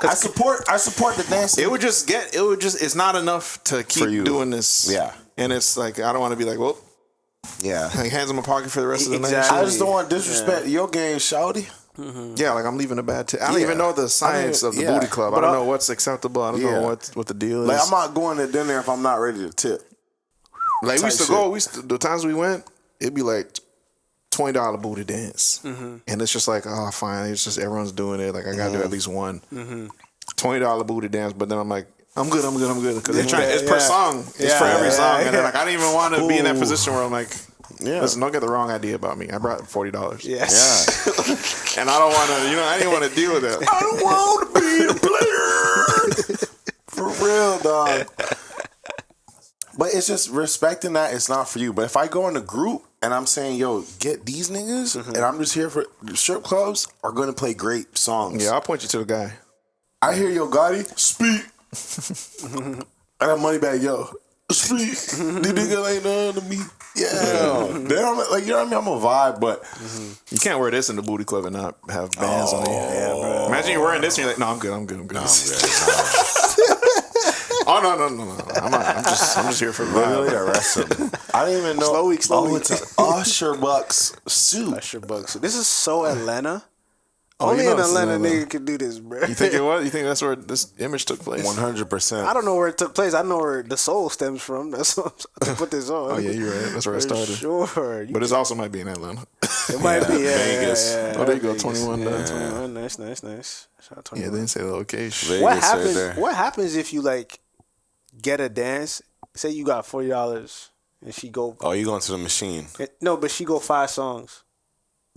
I support the dancing. It's not enough to keep you. doing this. Yeah. And it's like, I don't want to be like, well, Yeah. like hands in my pocket for the rest of the night. Exactly. I just don't want to disrespect your game, shawty. Yeah, like I'm leaving a bad tip. I don't even know the science of the booty club. I don't know what's acceptable. I don't know what the deal is. Like I'm not going to dinner if I'm not ready to tip. Like we used to go. The times we went, it'd be like $20 booty dance, and it's just like, oh, fine. It's just everyone's doing it. Like I gotta do at least one $20 booty dance. But then I'm like, I'm good. Because it's per song. It's for every song. And then like I didn't even want to be in that position where I'm like, listen, don't get the wrong idea about me. I brought $40. Yes. Yeah. And I don't want to. I didn't want to deal with that. I don't want to be the player. For real, dog. But it's just respecting that it's not for you. But if I go in a group and I'm saying, yo, get these niggas, and I'm just here for strip clubs are going to play great songs. Yeah, I'll point you to the guy. I hear Yo Gotti speak. I got money back, yo. Speak. These niggas ain't nothing to me. Yeah. They don't, like, you know what I mean? I'm a vibe, but you can't wear this in the booty club and not have bands on you. Yeah, bro. Imagine you wearing this and you're like, no, I'm good. Oh no! I'm just here for literally the rest of them. I didn't even know. Slow week. It's an Usher Bucks suit. Usher Bucks. This is so Atlanta. Only in Atlanta nigga can do this, bro. You think it was? You think that's where this image took place? 100%. I don't know where it took place. I know where the soul stems from. That's what I put this on. Oh yeah, you're right. That's where it started. Sure, but it also might be in Atlanta. It might be Vegas. Yeah. Oh, there you go. 21. 21. Nice. Shout out 21. Yeah, they didn't say the location. Vegas What happens if you like get a dance? Say you got $40 and she go. Oh, you going to the machine? No, but she go 5 songs.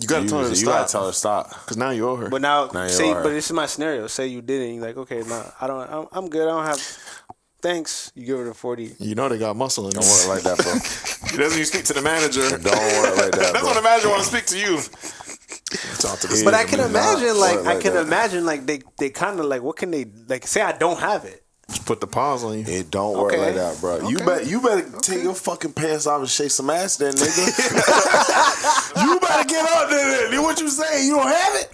You gotta tell her to stop. You gotta tell her to stop. Because now you owe her. But now but this is my scenario. Say you didn't. You're like, okay, nah, I'm good. I don't have. Thanks. You give her the 40. You know they got muscle in Don't work like that, bro. He doesn't even speak to the manager. Don't work like that. That's when the manager want to speak to you. Talk to the But I can imagine, like they kind of like, what can they like? Say I don't have it. Just put the pause on you. It don't work like that, bro. Okay. You better take your fucking pants off and shake some ass there, nigga. You better get up there. What you say? You don't have it?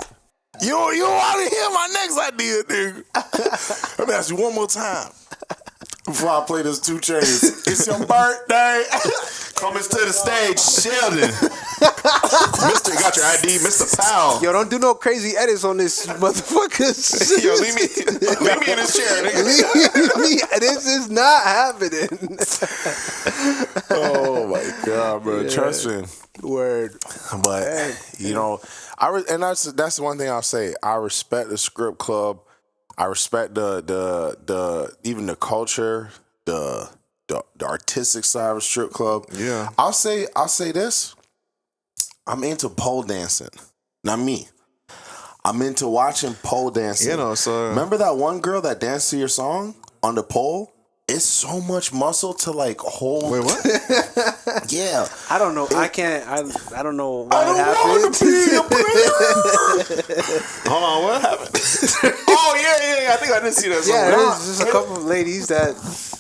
You don't want to hear my next idea, nigga. Let me ask you one more time before I play this 2 Chainz. It's your birthday. Coming to the stage, Sheldon. Mister, you got your ID, Mr. Powell. Yo, don't do no crazy edits on this motherfucker. Yo, leave me in this chair, nigga. Leave me. This is not happening. Oh my god, bro! Yeah. Trust me. Word. But that's one thing I'll say. I respect the strip club. I respect the even the culture, the artistic side of a strip club. Yeah. I'll say this. I'm into pole dancing. Not me. I'm into watching pole dancing. So remember that one girl that danced to your song on the pole? It's so much muscle to like hold. Wait, what? Yeah. I don't know. I can't. I don't know why it happened. Hold on, what happened? Oh yeah. I think I didn't see that. Yeah, there's just a couple of ladies that.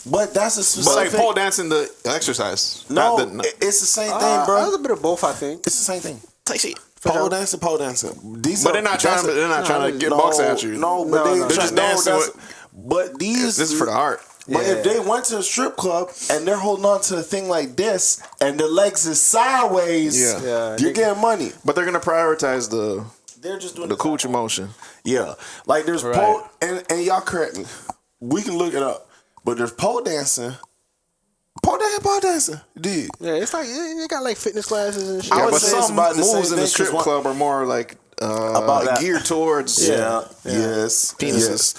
But that's a specific. But like pole dancing, the exercise. No, it's the same thing, bro. There's a bit of both, I think. It's the same thing. Take shit. Pole dancing. But they're not trying to get bucks at you. No, but they're just dancing. But this is for the art. But if they went to a strip club and they're holding on to a thing like this and their legs is sideways, you're getting money. But they're gonna prioritize they're just doing the coochie motion. Yeah, like there's pole and y'all correct me. We can look it up, but there's pole dancing. Pole dancing, dude. Yeah, it's like they got like fitness classes and shit. Yeah, but some moves in the strip club are more like about geared towards penises.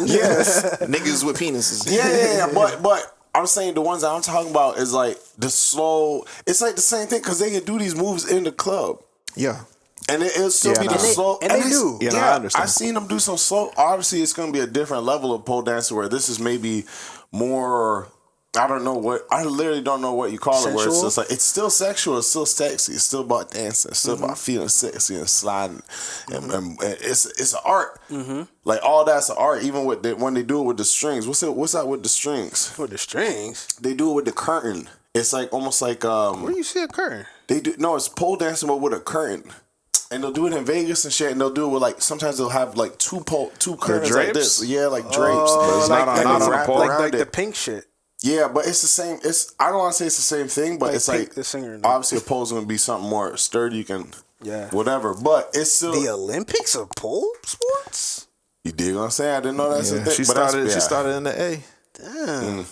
Yes, niggas with penises. Yeah. But I'm saying the ones that I'm talking about is like the slow. It's like the same thing because they can do these moves in the club. Yeah. And it'll still be the slow. And they do. Yeah, I understand. I've seen them do some slow. Obviously, it's going to be a different level of pole dancing where this is maybe more. I don't know what. I literally don't know what you call it. Where it's just like it's still sexual. It's still sexy. It's still about dancing. It's still about feeling sexy and sliding. And it's an art. Like all that's an art. Even with when they do it with the strings. What's that with the strings? With the strings, they do it with the curtain. It's like almost like where you see a curtain? They do it's pole dancing but with a curtain. And they'll do it in Vegas and shit, and they'll do it with like sometimes they'll have like two curtains like this, like drapes. But it's not on like the pink shit. Yeah, but it's the same. I don't want to say it's the same thing, but it's like the singer. obviously a pole's going to be something more sturdy. You can Yeah. whatever, but it's still The Olympics of pole sports? You dig what I'm saying? I didn't know that's a thing. She But started in the A. Damn.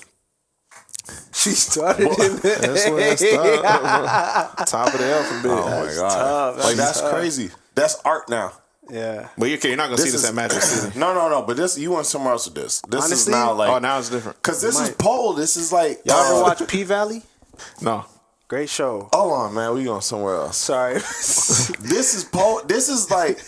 She started in the That's where I started. Top of the alphabet. Oh my god! tough. That's crazy. That's art now. Yeah. But you're not gonna see this at Magic City. No. But this, you went somewhere else with this. This is Honestly? now like, Now it's different. because this is pole. This is like, Y'all ever watch P-Valley? No. Great show. Hold on, man. We going somewhere else. Sorry. This is pole. This is like,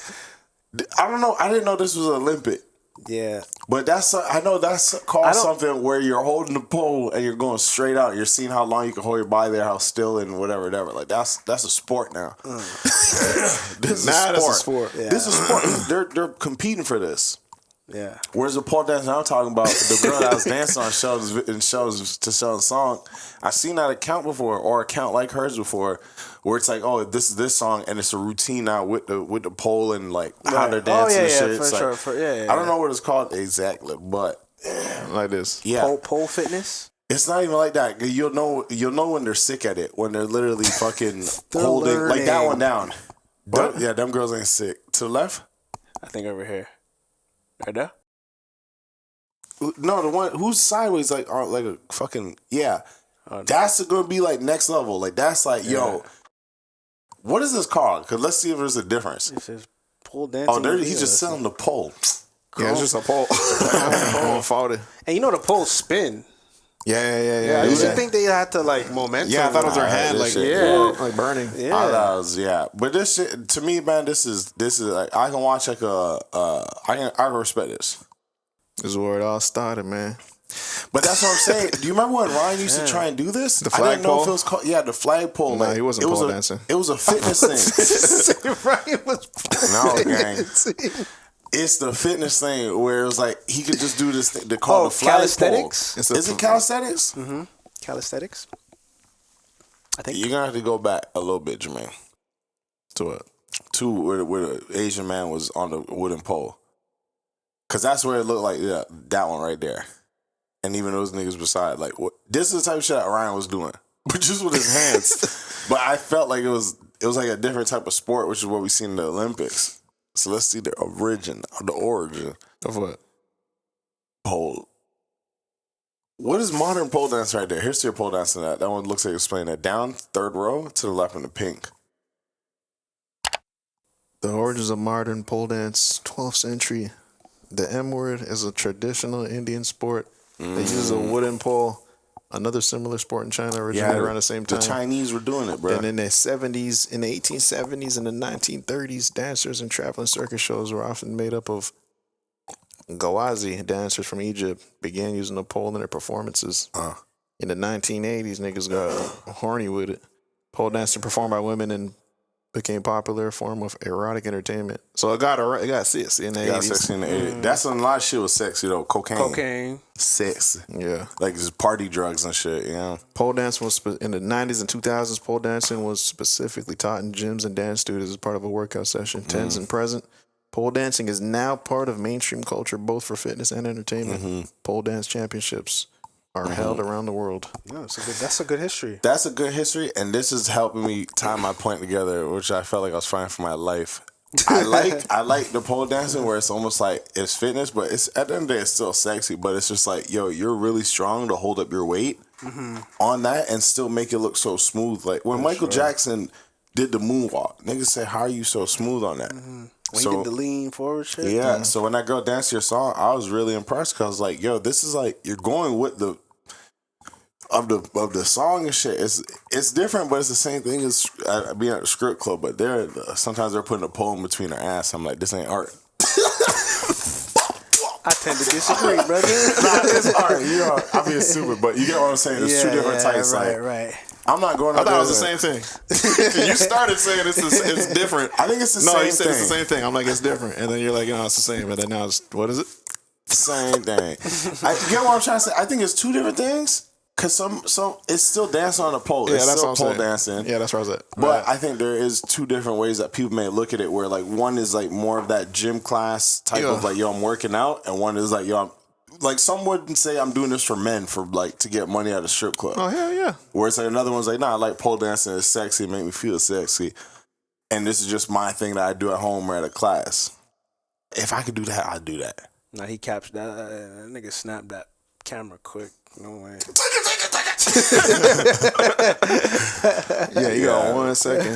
I don't know. I didn't know this was Olympic. Yeah. But I know that's called something where you're holding the pole and you're going straight out. You're seeing how long you can hold your body there, how still and whatever. Like that's a sport now. This is a sport. Yeah. This is sport. They're competing for this. Yeah. Where's the pole dancing I'm talking about? The girl that was dancing on shows to Sheldon's song. I've seen that account before, or account like hers before, where it's like, oh, this is this song, and it's a routine now with the pole and like how they're dancing and shit. For It's sure. like, I don't know what it's called exactly, but Like this. yeah, Pole fitness? it's not even like that. You'll know when they're sick at it, when they're literally fucking holding like that one down. But yeah, them girls ain't sick. To the left. I think over here. Right there? No, the one who's sideways, like a fucking That's gonna be like next level. Like that's like yo, what is this called? Because let's see if there's a difference. It says pole dancing. Oh, he's just selling the pole. Yeah, it's just a pole. Pole folded. And you know the poles spin. Yeah. I used to think they had to like momentum. Yeah, I thought it was their hand, like like burning. I thought it was, but this shit to me, man, this is like I can watch like I can respect this. This is where it all started, man. But that's what I'm saying. Do you remember when Ryan used to try and do this? The I didn't know flagpole? if it was called. Yeah, the flagpole. Nah, he wasn't pole dancing. It was a fitness thing. Ryan was No, gang. It's the fitness thing where it was like he could just do this thing. They call it the flagpole. calisthenics? Is it calisthenics? Mm-hmm. Calisthenics? I think. You're gonna have to go back a little bit, Jermaine. To what? To where the Asian man was on the wooden pole. Cause that's where it looked like that one right there. And even those niggas beside, like what this is the type of shit that Ryan was doing. But just with his hands. But I felt like it was like a different type of sport, which is what we seen in the Olympics. So let's see the origin Of what? pole. What is modern pole dance right there? History of pole dancing. That one looks like it's playing that down, third row to the left in the pink. The origins of modern pole dance, 12th century. The M word is a traditional Indian sport. They use a wooden pole. Another similar sport in China originated around the same time. The Chinese were doing it, bro. And in the 70s, in the 1870s, and the 1930s, dancers and traveling circus shows were often made up of Gawazi dancers from Egypt. Began using the pole in their performances. In the 1980s, niggas got horny with it. Pole dancing performed by women and became popular form of erotic entertainment. So it got sexy in the 80s. Got sexy in the 80s. That's when a lot of shit was sexy though. Cocaine. Sex. Yeah. Like just party drugs and shit, you know? Pole dance was in the 90s and 2000s. Pole dancing was specifically taught in gyms and dance studios as part of a workout session. Tens and present. Pole dancing is now part of mainstream culture, both for fitness and entertainment. Pole dance championships are held around the world. No, that's a good history. That's a good history, and this is helping me tie my point together, which I felt like I was fighting for my life. I like the pole dancing where it's almost like it's fitness, but it's at the end of the day it's still sexy. But it's just like, yo, you're really strong to hold up your weight on that and still make it look so smooth. Like when Michael Jackson did the moonwalk, niggas say, "How are you so smooth on that?" When you did the lean forward shit. Yeah. So when that girl danced your song, I was really impressed because I was like, yo, this is like you're going with the. Of the song and shit, it's different, but it's the same thing as being at the script club. But sometimes they're putting a pole in between their ass. I'm like, this ain't art. I tend to disagree, brother. Nah, it's art. You know, I'm being stupid, but you get what I'm saying. There's two different types. Right. I'm not going. I thought it was the same thing. You started saying it's different. I think it's the same thing. No, you said it's the same thing. I'm like, it's different, and then you're like, no, it's the same. But then now it's what is it? Same thing. You get what I'm trying to say? I think it's two different things. Cause some it's still dancing on a pole. Yeah, it's that's still what I'm pole saying. dancing. Yeah, that's where I was at. But I think there is two different ways that people may look at it. Where like one is like more of that gym class type of like, yo, I'm working out, and one is like, yo, like some would say I'm doing this for men for like to get money at a strip club. Oh hell yeah. Whereas like another one's like, nah, I like pole dancing. It's sexy. It make me feel sexy. And this is just my thing that I do at home or at a class. If I could do that, I'd do that. Nah, he captured that. That nigga snapped that camera quick. No way. Yeah, you got 1 second.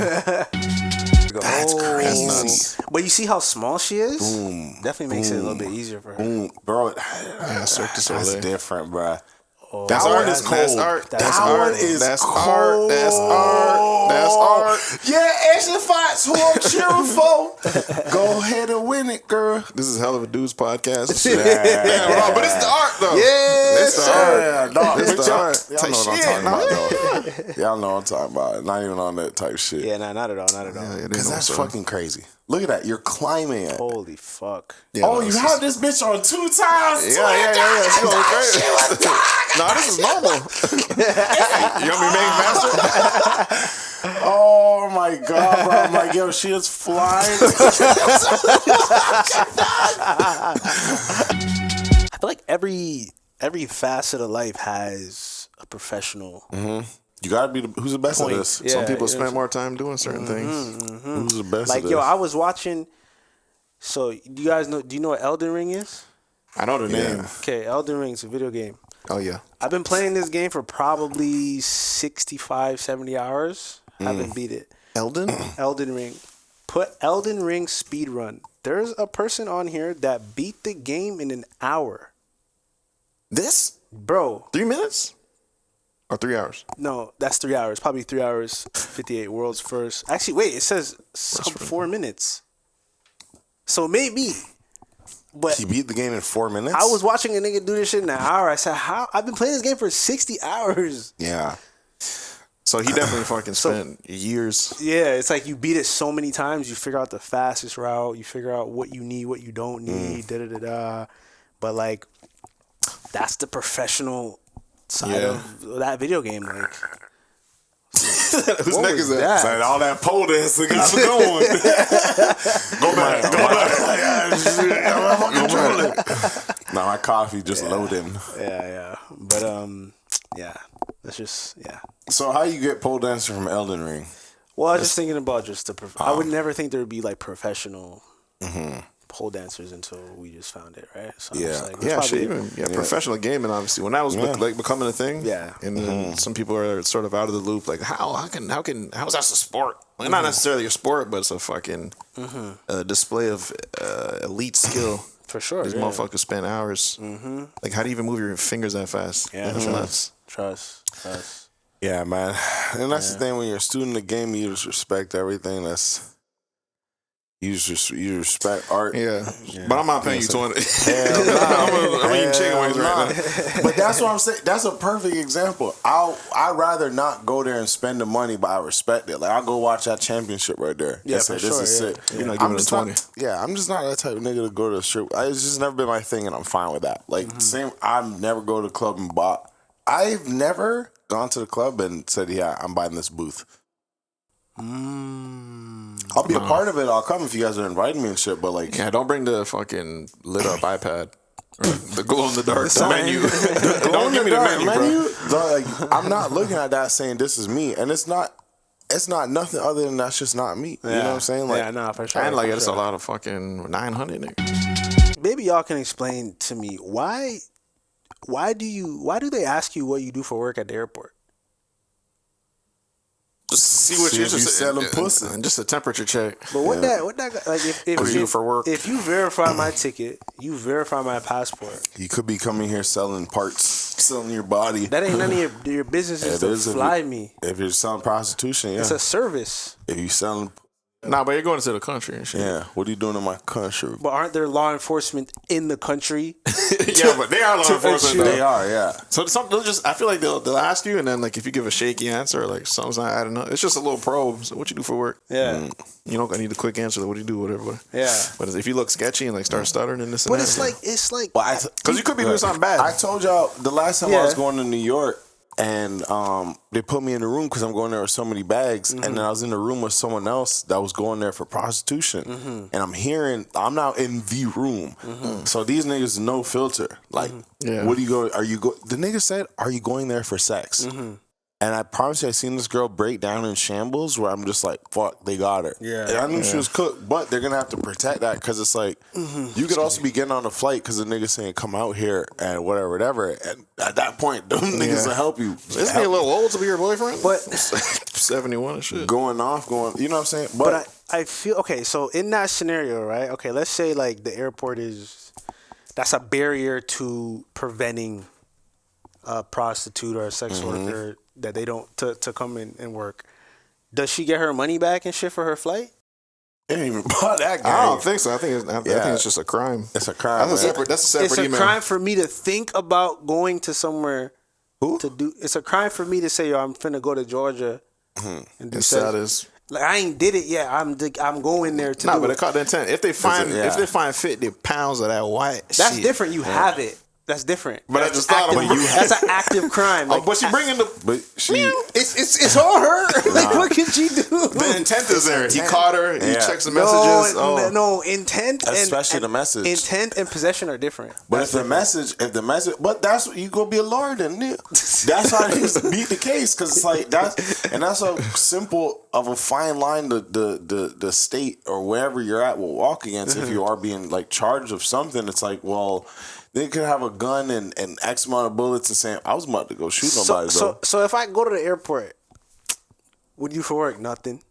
That's crazy. But you see how small she is? Boom. Definitely makes it a little bit easier for her. Boom. Bro, Cirque du that's Soleil. different, bro. Oh, That one is cold. That's art. That's That art. one is That's cold. art. That's art. That's art. Yeah, Ashley Fox, who I'm cheering for. Go ahead and win it, girl. This is hell of a dudes podcast. Yeah, but it's the art though. Yeah, It's the art. Yeah, dog. It's But the y'all- art. Y'all know what I'm talking about, though. Y'all know what I'm talking about. Not even on that type shit. Yeah, nah, not at all. Not at all. Yeah, they Because know that's what's up. fucking crazy. Look at that. You're climbing it. Holy fuck. Yeah, Oh, no, you this have this bitch on 2 times. Yeah. She going crazy. No, this is normal. You want me to make it faster? Oh my god, bro. I'm like, yo, she is flying. I feel like every facet of life has a professional. You gotta be who's the best Point. at this? Yeah, Some people yeah. spend more time doing certain things. Who's the best Like, at yo, this? I was watching. So, do you guys know? Do you know what Elden Ring is? I know the name. Okay, Elden Ring's a video game. Oh yeah. I've been playing this game for probably 65, 70 hours. Haven't beat it. Elden? Elden Ring. Put Elden Ring speed run. There's a person on here that beat the game in an hour. This? Bro, 3 minutes? Or 3 hours? no, that's 3 hours. Probably 3 hours, 58. World's first. Actually, wait, it says sub 4 minutes. So maybe. But He beat the game in 4 minutes. I was watching a nigga do this shit in an hour. I said, how? I've been playing this game for 60 hours. Yeah. So he definitely fucking spent years. Yeah, it's like you beat it so many times. You figure out the fastest route. You figure out what you need, what you don't need. Da da da da. But like, that's the professional side of that video game. Like, Whose what neck was is that? that? Like, all that pole dancing got me going. Go back. Now my coffee just loading. yeah. But yeah. That's just So how you get pole dancing from Elden Ring? Well, I was just thinking about just the. I would never think there would be like professional pole dancers until we just found it, right? So I'm just like, it's Yeah, probably- shit, even professional gaming. Obviously, when that was like becoming a thing, Yeah. and then some people are sort of out of the loop. Like, how's that a sport? Like, not necessarily a sport, but it's a fucking display of elite skill. For sure. These motherfuckers spend hours. Like, how do you even move your fingers that fast? Yeah, That's nuts. Trust. Yeah, man. And that's the thing, when you're a student in the game, you just respect everything. You respect art. Yeah. But I'm not paying you 20. Hell nah. I'm eating chicken wings right now. But that's what I'm saying. That's a perfect example. I'd rather not go there and spend the money, but I respect it. Like, I'll go watch that championship right there. Yeah, and for say, this sure, is yeah. sick. You're not I'm giving it just 20. I'm just not that type of nigga to go to the strip. It's just never been my thing, and I'm fine with that. Like, same, I've never go to the club and bought. I've never gone to the club and said, yeah, I'm buying this booth. I'll be a part of it. I'll come if you guys are inviting me and shit. But like, Yeah, don't bring the fucking lit up iPad. Or the glow in the dark menu. Don't Don't give me the menu, bro. Dog, like, I'm not looking at that saying this is me, and it's not nothing other than that's just not me. You know what I'm saying? Like, yeah, nah, for sure. And like for it's sure. a lot of fucking 900 niggas. Maybe y'all can explain to me why do they ask you what you do for work at the airport? Just see what See you're if you selling pussy. and just a temperature check. But what that like What you do for work? if you verify my ticket, you verify my passport. you could be coming here selling parts, selling your body. That ain't none of your business is It to is if fly you- me. If you're selling prostitution, yeah. It's a service. If you selling, Nah, but you're going to the country and shit. yeah. What are you doing in my country? But aren't there law enforcement in the country? Yeah, but they are law enforcement. ensure- though. They are, yeah. So they'll just, I feel like they'll ask you, and then like if you give a shaky answer, or like something's not adding up, it's just a little probe. So what you do for work? Yeah. You don't need a quick answer. Like, what do you do? Whatever. Yeah. But if you look sketchy and like start stuttering and this and But that, it's like Well, because you could be doing something bad. I told y'all the last time I Yeah. was going to New York, And they put me in the room because I'm going there with so many bags. And then I was in the room with someone else that was going there for prostitution. And I'm now in the room. So these niggas no filter. Like, what do you go? The nigga said, are you going there for sex? And I promise you, I seen this girl break down in shambles where I'm just like, fuck, they got her. Yeah. And I knew she was cooked, but they're going to have to protect that because it's like, you could also be getting on a flight because the nigga saying, come out here and whatever. And at that point, them niggas will help you. Isn't he a little old to be your boyfriend? But 71 and shit. You know what I'm saying? But I feel, okay, so in that scenario, right? Okay, let's say like the airport that's a barrier to preventing a prostitute or a sex worker that they don't to come in and work. Does she get her money back and shit for her flight? It ain't even bought that guy. I don't think so. I think it's just a crime. It's a crime. That's a separate email. It's a crime for me to think about going to somewhere to do. It's a crime for me to say, yo, I'm finna go to Georgia and do sex. Like I ain't did it yet. I'm going there to. But they caught the intent. If they find 50 pounds of that white, that's different. You have it. That's different. But I just thought about you. That's an active crime. Like, but she bringing the. But she. It's on her. Like what can she do? The intent is there. He caught her. He checks the messages. No, intent, especially the message. Intent and possession are different. But if the message, but that's what you gonna be a lawyer then. That's how they beat the case because it's like that's a simple of a fine line the state or wherever you're at will walk against if you are being like charged of something. It's like, well. They could have a gun and X amount of bullets and saying, I was about to go shoot nobody, So if I go to the airport, what do you for work? Nothing.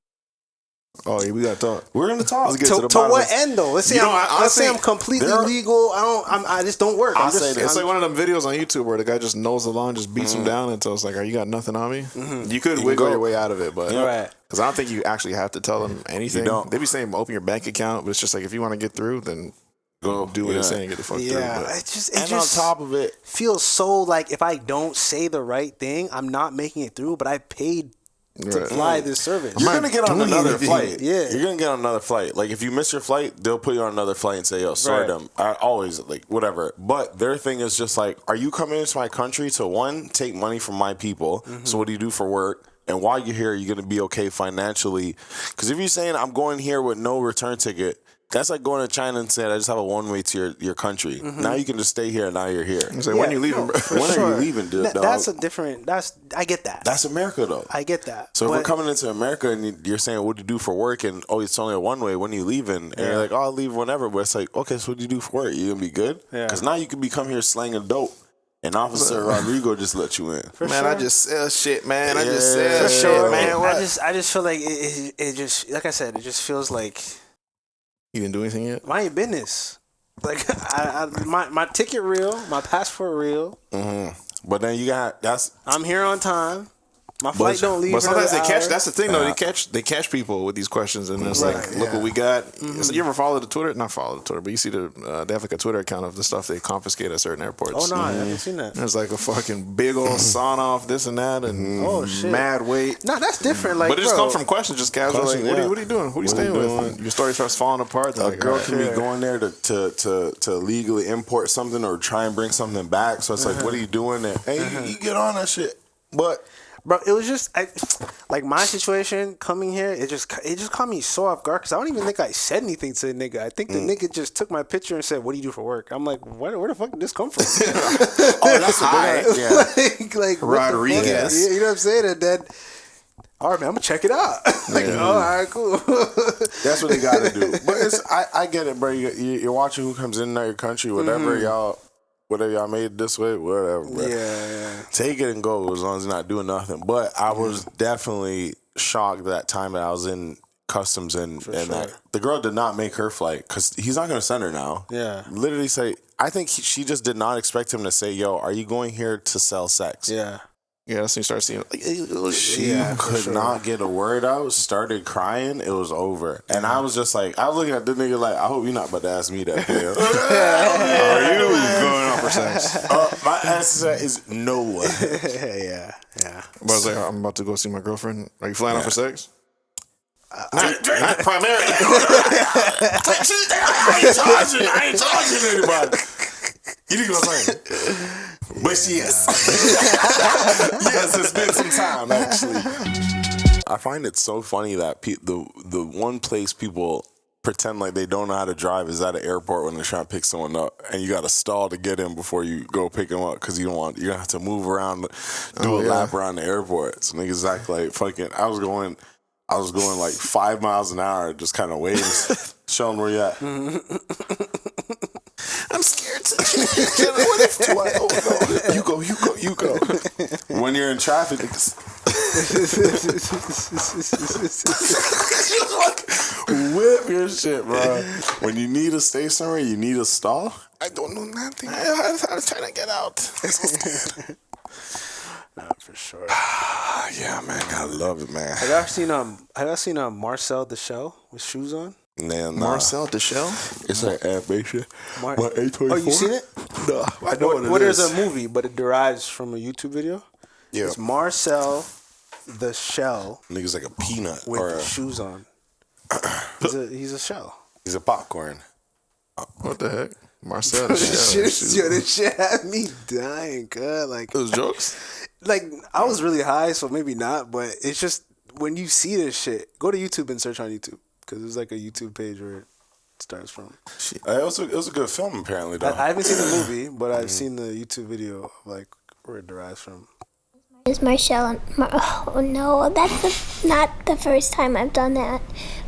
Oh, yeah, we got to talk. We're going to talk. Let's get to what end, though? Let's say I'm completely legal. I just don't work. It's like one of them videos on YouTube where the guy just knows the law and just beats him down until it's like, you got nothing on me? You could wiggle your way out of it, but because I don't think you actually have to tell them anything. You don't. They be saying open your bank account, but it's just like if you want to get through, then go do what it's saying, get the fuck through. Yeah, it just on top of it, feels so like if I don't say the right thing, I'm not making it through. But I paid to fly this service. You're gonna get on another flight. Yeah, you're gonna get on another flight. Like if you miss your flight, they'll put you on another flight and say, "Yo, sorry, them." I always like whatever. But their thing is just like, are you coming into my country to one, take money from my people? So what do you do for work? And while you're here, you're gonna be okay financially. Because if you're saying I'm going here with no return ticket. That's like going to China and saying, I just have a one-way to your country. Now you can just stay here and now you're here. So when you leaving, bro? When are you leaving, dude? That's a different, I get that. That's America, though. I get that. So if we're coming into America and you're saying, what do you do for work? And, it's only a one-way. When are you leaving? And you're like, I'll leave whenever. But it's like, okay, so what do you do for work? You going to be good? Because now you could come here slanging dope. And Officer Rodrigo just let you in. I just sell shit, man. I just sell shit, man. I just feel like it just, like I said, it just feels like... You didn't do anything yet? Mind your business. Like my ticket real, my passport real. But then I'm here on time. My flight don't leave. But sometimes they catch. That's the thing, though. They catch people with these questions, and it's like, look what we got. So you ever follow the Twitter? Not follow the Twitter, but you see they have like a Twitter account of the stuff they confiscate at certain airports. Oh no, I haven't seen that. There's like a fucking big old sawn off this and that, and mad weight. No, that's different. Like, but it just comes from questions, just casual. Like, what are you doing? Who are you staying with? Your story starts falling apart. A girl can be going there to legally import something or try and bring something back. So it's like, what are you doing there? Hey, you get on that shit, but. Bro, it was just like my situation coming here. It just caught me so off guard because I don't even think I said anything to the nigga. I think the nigga just took my picture and said, "What do you do for work?" I'm like, where the fuck did this come from? That's like Rodriguez. You know what I'm saying? And then, all right, man, I'm gonna check it out. All right, cool. That's what they got to do. But I get it, bro. You're watching who comes in your country, whatever y'all made it this way, whatever, bro. Yeah. Take it and go as long as you're not doing nothing. But I was definitely shocked that time that I was in customs and that the girl did not make her flight because he's not going to send her now. Yeah. Literally say, I think she just did not expect him to say, yo, are you going here to sell sex? Yeah. Yeah, that's when you start seeing she could not get a word out, started crying, it was over. And I was just like, I was looking at the nigga like, I hope you're not about to ask me that. Are you going on for sex? My answer is no. Yeah. But I was like, I'm about to go see my girlfriend. Are you flying out for sex? Not primarily. I ain't charging anybody. You think what I'm saying? But yes. Yes, it's been some time, actually. I find it so funny that the one place people pretend like they don't know how to drive is at an airport when they're trying to pick someone up, and you got to stall to get in before you go pick them up because you're gonna have to move around, do a lap around the airport. So niggas act like fucking. I was going like 5 miles an hour, just kind of waiting, showing where you at. I'm scared to. What if do I? Oh no! You go. When you're in traffic, whip your shit, bro. When you need to stay somewhere, you need a stall. I don't know nothing. I was trying to get out. Nah, for sure. Yeah, man, I love it, man. Have y'all seen Marcel the Shell with shoes on? Nah. Marcel the Shell? It's like animation. Mar- What, A24? Oh, you seen it? No, I know what it is. There's a movie, but it derives from a YouTube video. Yeah. It's Marcel the Shell Nigga's like a peanut with or shoes on. He's a shell. he's a popcorn. What the heck? Marcel the Shell. This shit had me dying, cuz. Like, Those jokes? like, I was really high, so maybe not, but it's just, when you see this shit, go to YouTube and search on YouTube, because there's like a YouTube page where it starts from. It was a good film, apparently, though. I haven't seen the movie, but I've seen the YouTube video of like where it derives from. Is Marcel. Oh no, that's not the first time I've done that.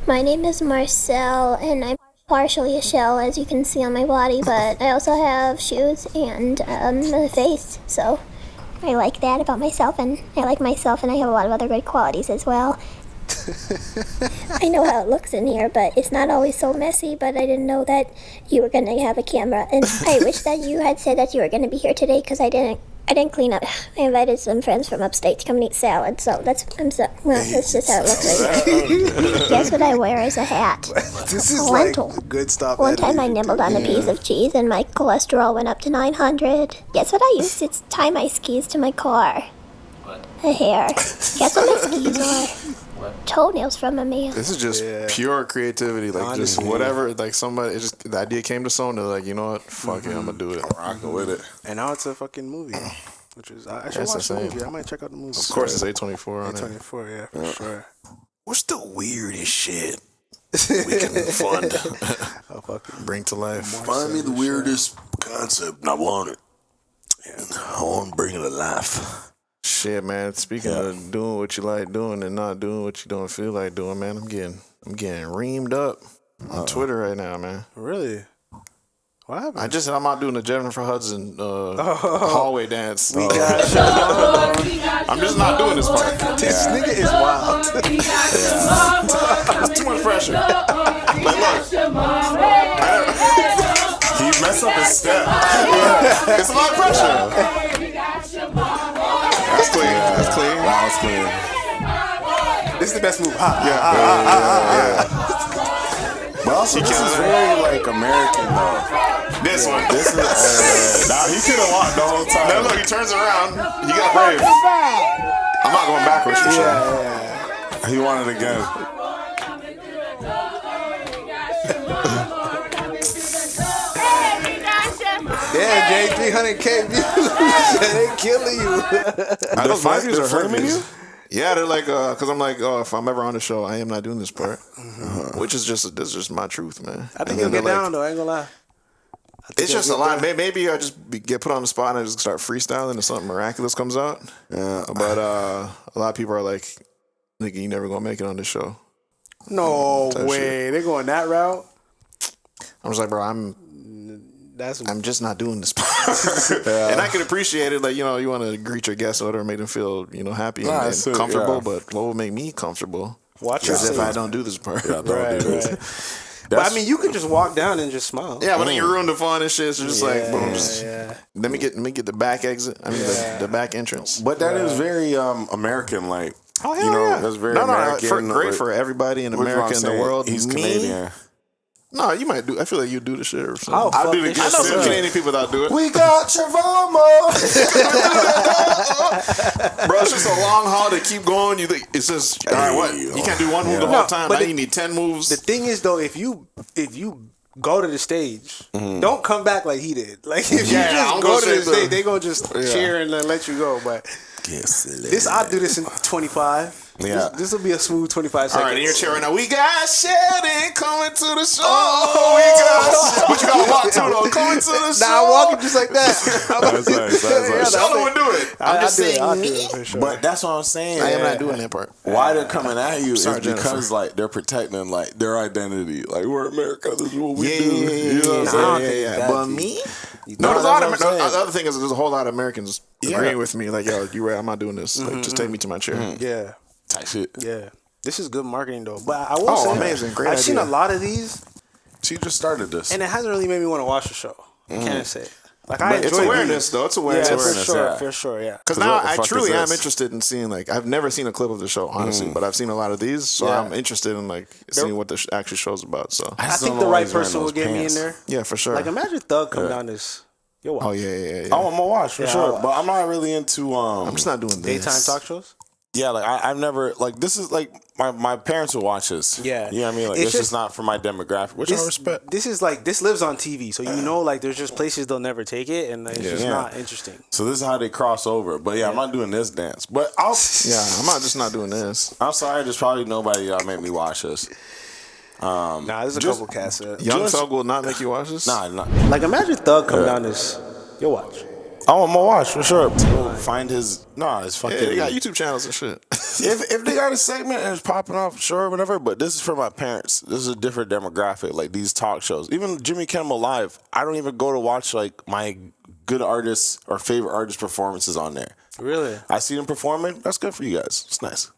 My name is Marcel, and I'm partially a shell, as you can see on my body, but I also have shoes and a face, so I like that about myself, and I like myself, and I have a lot of other good qualities as well. I know how it looks in here, but it's not always so messy, but I didn't know that you were going to have a camera, and I wish that you had said that you were going to be here today, because I didn't clean up. I invited some friends from upstate to come and eat salad, so that's just how it looks right now. Guess what I wear as a hat? This is Lentil. like good stop. One time I nibbled on a piece of cheese and my cholesterol went up to 900. Guess what I used to tie my skis to my car? What? A hair. Guess what my skis are? What? Toenails from a man. This is just pure creativity. Like, honestly, just whatever. Like, somebody, the idea came to someone. They're like, you know what? Fuck it, I'm going to do it. I'm rocking with it. And now it's a fucking movie. Which is, I should watch the movie. I might check out the movie. Of course, it's A24 on A24, yeah, for sure. What's the weirdest shit we can fund? Bring to life. Find me the weirdest concept and I want it. Yeah, I want to bring it to life. Shit, man. Speaking of doing what you like doing and not doing what you don't feel like doing, man, I'm getting reamed up on Twitter right now, man. Really? What happened? I'm out doing the Jennifer Hudson hallway dance. We got I'm just not doing this part. This nigga is wild. It's too much pressure. Like, look. He messed up his step. It's a lot of pressure. That's clean. That's clean. That was clean. This is the best move. Yeah. But also, this is very, like, American, though. This one. This is, now, he could have walked the whole time. Now, look, he turns around. He got brave. I'm not going backwards for sure. Yeah. He wanted it again. Yeah, Jay, 300K views. They killing you. The 5 views are hurting you? Yeah, they're like, because I'm like, oh, if I'm ever on the show, I am not doing this part. Which is just, this is just my truth, man. I think you'll get down, though. I ain't gonna lie. It's just a lot. Maybe I just get put on the spot and I just start freestyling and something miraculous comes out. Yeah, but a lot of people are like, nigga, you never gonna make it on this show. No way. They're going that route? I'm just like, bro, I'm just not doing this part. And I can appreciate it. Like, you know, you want to greet your guests or whatever, make them feel, you know, happy and comfortable. But what will make me comfortable is if I don't do this part. Yeah, don't do this. But I mean, you could just walk down and just smile. Yeah, but then you ruin the fun and shit. So just like, boom, let me get the back exit. I mean, the back entrance. But that is very American, like. Oh hell you know, yeah! that's very American. Great for everybody in America and the world. He's Canadian. No, you might do. I feel like you do the shit or something. I'll do the good shit. I know some Canadian people that do it. We got Chavomo. Bro, it's just a long haul to keep going. You think it's just all right? What? You can't do one move the whole time. Now you need 10 moves. The thing is, though, if you go to the stage. Don't come back like he did. Like if you Yeah, just I'm go gonna to say the stage, they gonna just cheer and then let you go. But this, I'll do this in 25. Yeah. This will be a smooth 25 seconds. All right, in your chair right now. We got Sheldon coming to the show. But you gotta walk too though. Coming to the show. Nah, I'm walking just like that. That's nice. Sheldon would do it. I'm just saying I'll do me. it for sure. But that's what I'm saying. I am not doing that part. Why they're coming at you Sorry, is because Jennifer. like they're protecting like their identity. Like we're America. This is what we Yeah, do. You know what I'm saying? that But deep. me? No, there's that's a lot what of I'm saying. the other thing is there's a whole lot of Americans Yeah. agreeing with me. Like, yo, you right? I'm not doing this. Like, just take me to my chair. Yeah. Type shit. Yeah. This is good marketing though. But I will say, amazing. Great I've seen a idea. lot of these, She just started this. and it hasn't really made me want to watch the show. Can't say. Like I But enjoy it's awareness, though. It's awareness. Yeah, awareness, for sure, yeah. for sure, yeah. Because 'Cause now what the I fuck truly is am this? interested in seeing, like, I've never seen a clip of the show, honestly, but I've seen a lot of these, so Yeah. I'm interested in, like, seeing what the actual show's about. So, I just think don't the know why right he's wearing person will those get me in pants. there. yeah, for sure. Like imagine Thug come down this. Yo, watch. Oh, yeah. Oh, I'm gonna watch for Yeah, sure. I'll watch. But I'm not really into I'm just not doing this. Daytime talk shows. Yeah, like I've never like this is like my parents will watch this. Yeah. You know what I mean? Like It's it's just- just not for my demographic, which I respect. This is like this lives on TV, so you know, like there's just places they'll never take it, and it's just Yeah. not interesting. So this is how they cross over. But yeah, I'm not doing this dance. But Yeah, I'm not doing this. I'm sorry, there's probably nobody that'll make me watch this. Nah, there's a just- couple cats. Young Just- Thug will not make you watch this? Nah, nah. Like imagine Thug come down this. Yo, watch. Oh, I'm gonna watch for sure. Find his his fucking. Yeah, they got YouTube channels and shit. if they got a segment and it's popping off, sure, whatever. But this is for my parents. This is a different demographic. Like these talk shows, even Jimmy Kimmel Live. I don't even go to watch like my good artists or favorite artist performances on there. Really? I see them performing. That's good for you guys. It's nice.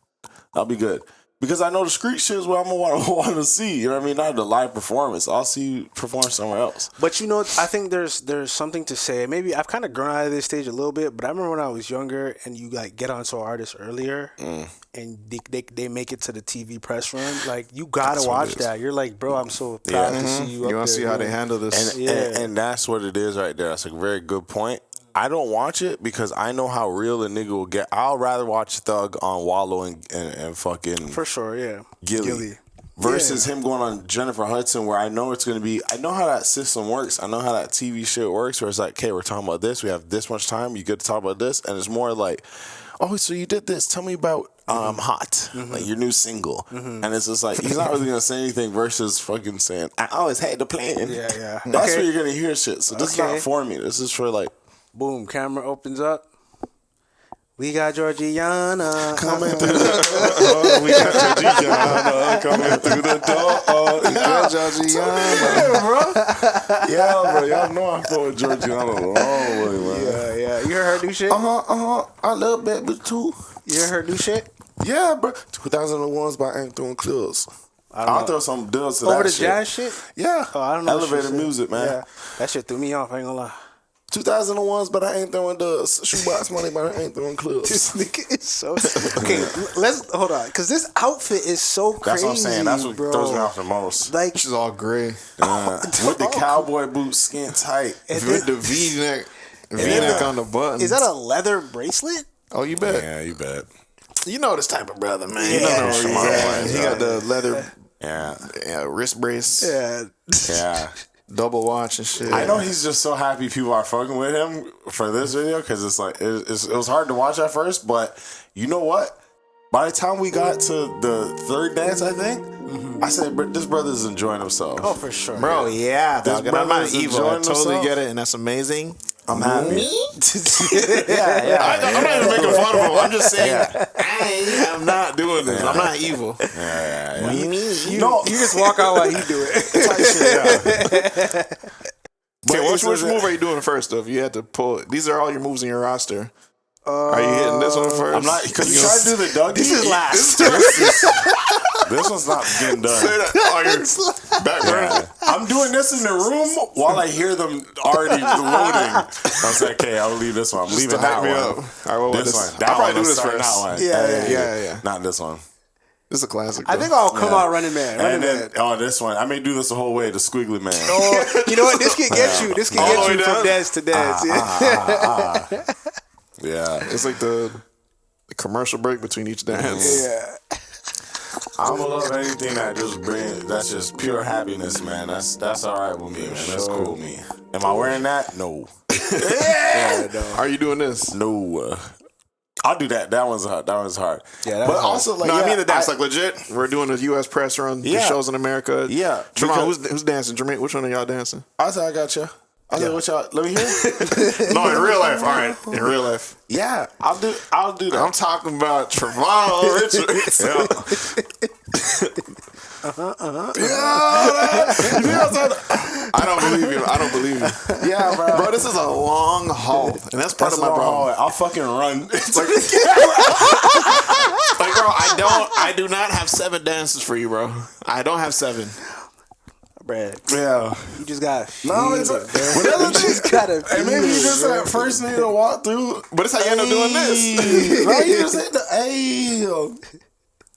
That'll be good. Because I know the street shit is what I'm gonna want to see. You know what I mean? Not the live performance. I'll see you perform somewhere else. But you know, I think there's something to say. Maybe I've kind of grown out of this stage a little bit, but I remember when I was younger and you like get onto an artist earlier and they make it to the TV press run. Like you gotta That's what watch it is. that. You're like, bro, I'm so proud to see you. You want to see how they handle. handle this? And that's what it is right there. That's a very good point. I don't watch it because I know how real a nigga will get. I'll rather watch Thug on Wallow and fucking For sure, yeah. Gilly. Versus him going on Jennifer Hudson, where I know it's going to be, I know how that system works. I know how that TV shit works, where it's like, okay, we're talking about this. We have this much time. You get to talk about this. And it's more like, oh, so you did this. Tell me about Hot, like your new single. And it's just like, he's not really going to say anything versus fucking saying, I always had the plan. Yeah. That's Okay. where you're going to hear shit. So this is Okay. not for me. This is for like, Boom, camera opens up. We got Georgiana coming through the we got Georgiana coming through the door. Yeah, Georgiana. Yeah, bro. Y'all know I fought with Georgiana a long way, man. Yeah. You heard her new shit? I love Baby too. You heard her new shit? Yeah, bro. 2001's by Ain't Throwing Clothes. don't I'll know. throw some deals to Over that the shit. jazz shit? Yeah. Oh, I don't know. what she Elevator said. music, man. Yeah. That shit threw me off, I ain't gonna lie. 2001's, but I ain't throwing the shoebox money, but I ain't throwing clubs. This nigga is so okay. Let's hold on, because this outfit is so crazy. That's what I'm saying. That's what bro. throws me off the most. Like, She's all gray. With the cowboy boots, skin tight. and With then- the V-neck. then V-neck the- on the button. is that a leather bracelet? Oh, you bet. Yeah, you bet. You know this type of brother, man. Yeah. You know where he's Come on, at. man. He got the leather Yeah. wrist brace, Yeah. Yeah. double watch and shit. I know he's just so happy people are fucking with him for this video because it's like it was hard to watch at first, but you know what? By the time we got to the third dance, I think I said, "This brother's enjoying himself." Oh, for sure. Bro, yeah, This dog. And I'm not brother's evil. I enjoying totally himself. get it, and that's amazing. I'm happy. I'm not even making fun of him. I'm just saying, I'm not doing this. I'm not evil. You just walk out while he do it. Okay, which move are you doing first, though? If you had to pull it. These are all your moves in your roster. Are you hitting this one first? I'm not because you try to do the Dougie. This is last. This one's not getting done. Say that on your back burner. I'm doing this in the room while I hear them already loading. I was like, okay, I'll leave this one. I'm leaving that hype me one. up. All right, what about This this? one. That I'll probably one. do this Let's start first. That one. Yeah. Not this one. This is a classic. I though. think I'll come out running man. Running And then, man. this one. I may do this the whole way, the squiggly man. Oh, you know what? This can get you. This can All the get way you from down? dance to dance. Yeah. It's like the commercial break between each dance. Yeah. I'm gonna love anything that just brings, that's just pure happiness, man. That's all right with me, man. That's cool with me. Am I wearing that? No. Yeah, no. Are you doing this? No. I'll do that. That one's hard. Yeah, that's but hard. also like, No, yeah, I mean the dance like legit. We're doing a U.S. press run. The shows in America. Yeah. Jermaine, who's dancing? Jermaine, which one of y'all dancing? I said I got you. I said, what y'all? Let me hear it. No, in real life. All right, in real life. Yeah, I'll do that. I'm talking about Trevon Richards. I don't believe you. Yeah, Bro, this is a long haul, and that's part of my problem. I'll fucking run. It's like, like, bro, I do not have 7 dances for you, bro. I don't have 7. Brad. Yeah. You just got No, it's whatever. You just gotta. And maybe you just that first nigga to walk through. But it's how you end up doing this. Right? You just hit the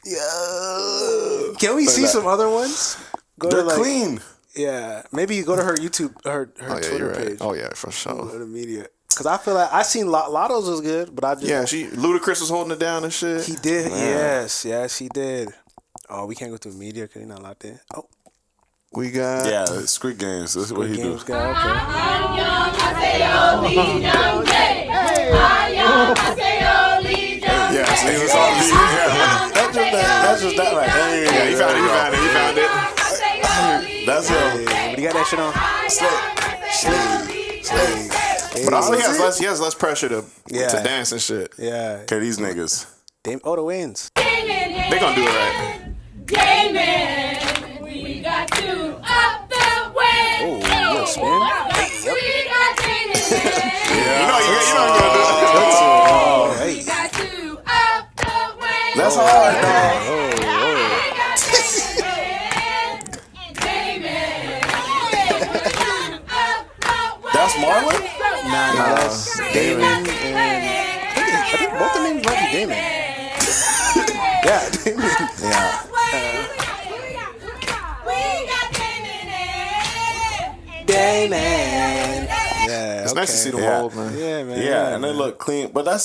Yeah. Can we see some other ones? Go They're to like, clean. Yeah. Maybe you go to her YouTube, her Oh, yeah, Twitter you're right. page. Oh, yeah, for sure. Go to media. Because I feel like I seen Lotto's was good, but I just. Yeah, Ludacris was holding it down and shit. He did. Man. Yes, he did. Oh, we can't go through media because he's not locked in. Oh. We got Squid Games. This is what he do. Yeah, see, it's all That's just that right. Yeah, he found it. That's him. But he got that shit on. But also he has less pressure to dance and shit. Yeah. Okay, these niggas. The wins. They gonna do it right. We got to up the way. Oh, you spin? We got You know you're gonna do it. We got to up the way. That's hard, dog. That's Marlon? Nah, that's Damon and I think both the names might be Damon. Yeah, Damon. Yeah. Damon. Yeah, It's nice to see the Yeah. world, man. Yeah, man. Yeah, and they look clean, but that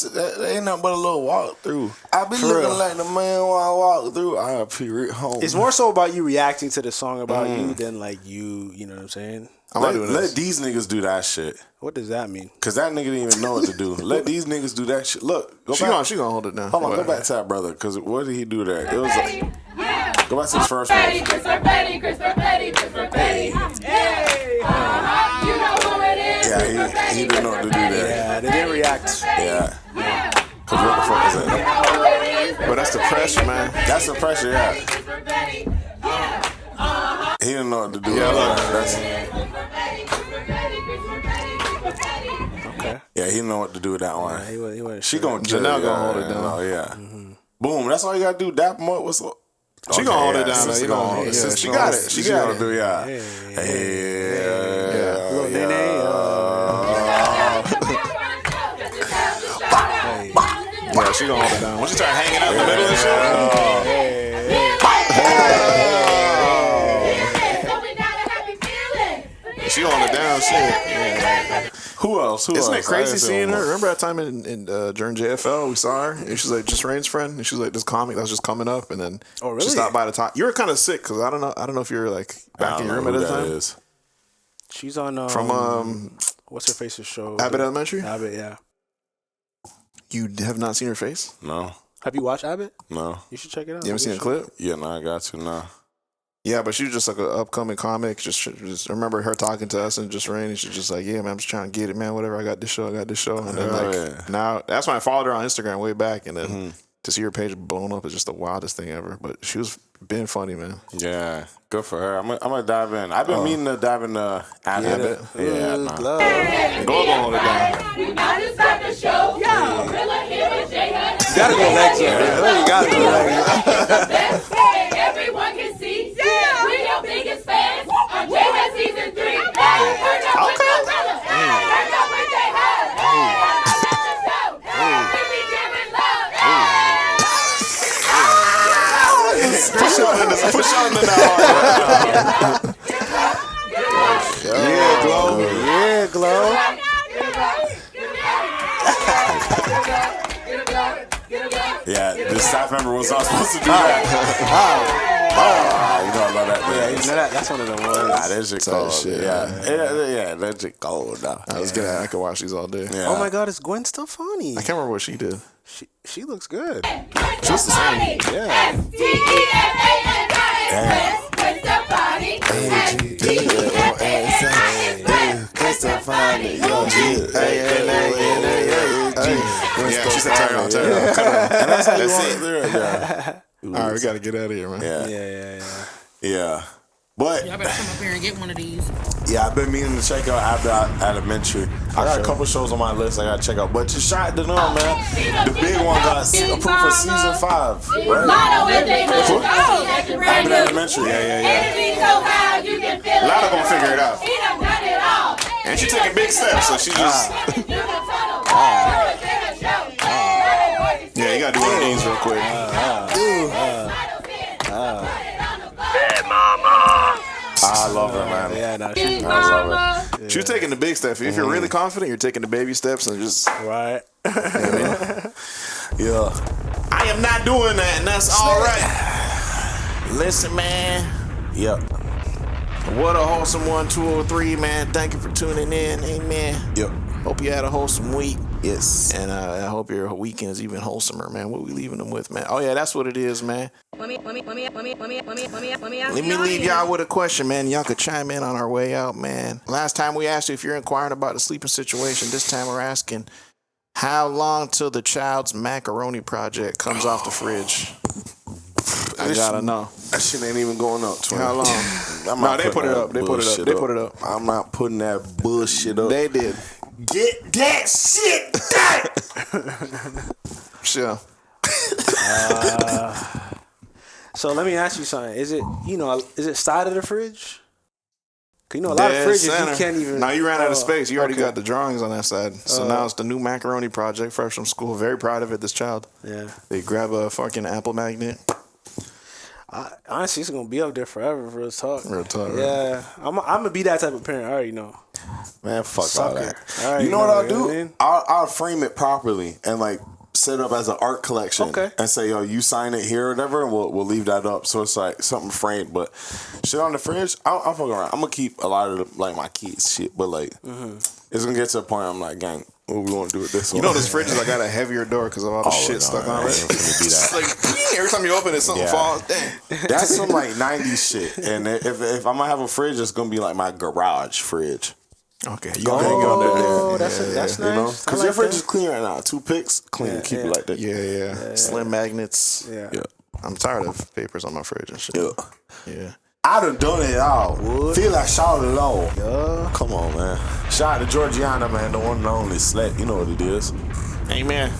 ain't nothing but a little walk through. I be For looking real. like the man while I walk through. I be home. It's more so about you reacting to the song about you than like you know what I'm saying? I'm not doing let this. these niggas do that shit. What does that mean? Cause that nigga didn't even know what to do. Let these niggas do that shit. Look, go back. She gonna hold it down. Hold on, go Whatever. back to that brother. Cause what did he do there? It was like, go back to his first one. Christopher Petty. You know who it is. Yeah, he didn't know what to do there. Yeah, they didn't react. Yeah. Cause what the fuck is that? But that's the pressure, man. That's the pressure, yeah. He didn't know what to do. Yeah, look. Okay. Yeah, he didn't know what to do with that one. He wasn't She sure. gonna Janelle gonna hold it down. Oh yeah. Boom. That's all you gotta do. Dap him up. What's up? She gonna hold it down. Sister You gonna know, hold it. yeah, Sister she gonna- got it. She She got gonna it. do, yeah. Little Nene, Yeah, she gonna hold it down. Once you start hanging out in the middle and shit, she gonna hold it down. Shit. Who else? Isn't it crazy seeing her? Remember that time during JFL, we saw her, and she's like just Rain's friend, and she was like this comic that was just coming up, and then really? she stopped by the top. You were kind of sick because I don't know if you were like back in your room at the time. She's on From what's her face's show? Abbott Elementary. Abbott, yeah. You have not seen her face? No. Have you watched Abbott? No. You should check it out. You haven't seen a clip? Yeah, no, I got to. No. Yeah, but she was just like an upcoming comic. Just I remember her talking to us and just Rain, and she's just like, "Yeah, man, I'm just trying to get it, man. Whatever, I got this show. And then now that's when I followed her on Instagram way back, and then to see her page blown up is just the wildest thing ever. But she was been funny, man. Yeah, good for her. I'm gonna dive in. I've been meaning to dive in Abbott. Yeah, nah. Go gonna hold it down. We about to start the show. Gorilla here with J Hud. You gotta go next. You gotta go next. Everyone can see. We your biggest fans on J Hud season 3. Turn up with Gorilla. Turn up with J Hud. We be giving love. Push on in the Yeah, Glow. Yeah, this type member was not supposed to do that. You know I love that. Yeah, you know that's one of the ones. Nah, that shit cold. shit, Yeah, that shit cold. Nah. I was good. I could watch these all day. Yeah. Oh my God, is Gwen Stefani? I can't remember what she did. She looks good. Just the same. Yeah. Yeah, she said turn on. And that's how you want it. it. Yeah. All right, we got to get out of here, man. Yeah. But Y'all better come up here and get one of these. yeah, I've been meaning to check out after Elementary. I got a couple shows on my list I gotta check out. But just shout out to them, man. The big one got approved for season 5. Right? After Elementary. Yeah. A lot of them figure it out. And she taking big steps, so she just. Yeah, you gotta do one of these real quick. I love her, man. Yeah, no, she's I love her. She was taking the big steps. If you're really confident, you're taking the baby steps and just. right. Yeah. I am not doing that, and that's all right. Listen, man. Yep. What a wholesome 1, 203, man. Thank you for tuning in. Amen. Yep. Hope you had a wholesome week. Yes. And I hope your weekend is even wholesomer, man. What we leaving them with, man? Oh, yeah, that's what it is, man. Let me Let me leave y'all with a question, man. Y'all could chime in on our way out, man. Last time we asked you if you're inquiring about the sleeping situation. This time we're asking, how long till the child's macaroni project comes off the fridge? I gotta know. That shit ain't even going up. Twin. How long? No, they put it up. They put it up. They put it up. I'm not putting that bullshit up. They did. Get that shit done. Sure. So let me ask you something. Is it side of the fridge? Cause a lot of fridges you can't even. Now you ran out of space. You already got the drawings on that side. So now it's the new macaroni project, fresh from school. Very proud of it. This child. Yeah. They grab a fucking Apple magnet. Honestly, it's gonna be up there forever. Real talk. Real talk. Yeah, I'm gonna be that type of parent. I already know. Man, fuck Sucker. all that. Alright, You know what I'll you do? know what I mean? I'll frame it properly and like set it up as an art collection. Okay. And say, yo, you sign it here or whatever, and we'll leave that up. So it's like something framed. But shit on the fridge, I'll fuck around. I'm gonna keep a lot of my kids shit, but like it's gonna get to a point I'm like, gang, what we want to do with this one? You know, this fridge is I got a heavier door because of all the shit stuck on it. It's like every time you open it, something falls. Damn. That's some like 90s shit. And if I'm gonna have a fridge, it's gonna be like my garage fridge. Okay, you gonna hang on there. That's You know, nice. because your fridge is clean right now. 2 picks, clean. Keep it like that. Yeah. Slim magnets. Yeah. I'm tired of papers on my fridge and shit. Yeah. I done it all. Feel like shout it all. Come on, man. Shout out to Georgiana, man, the one and only Slap. You know what it is. Amen.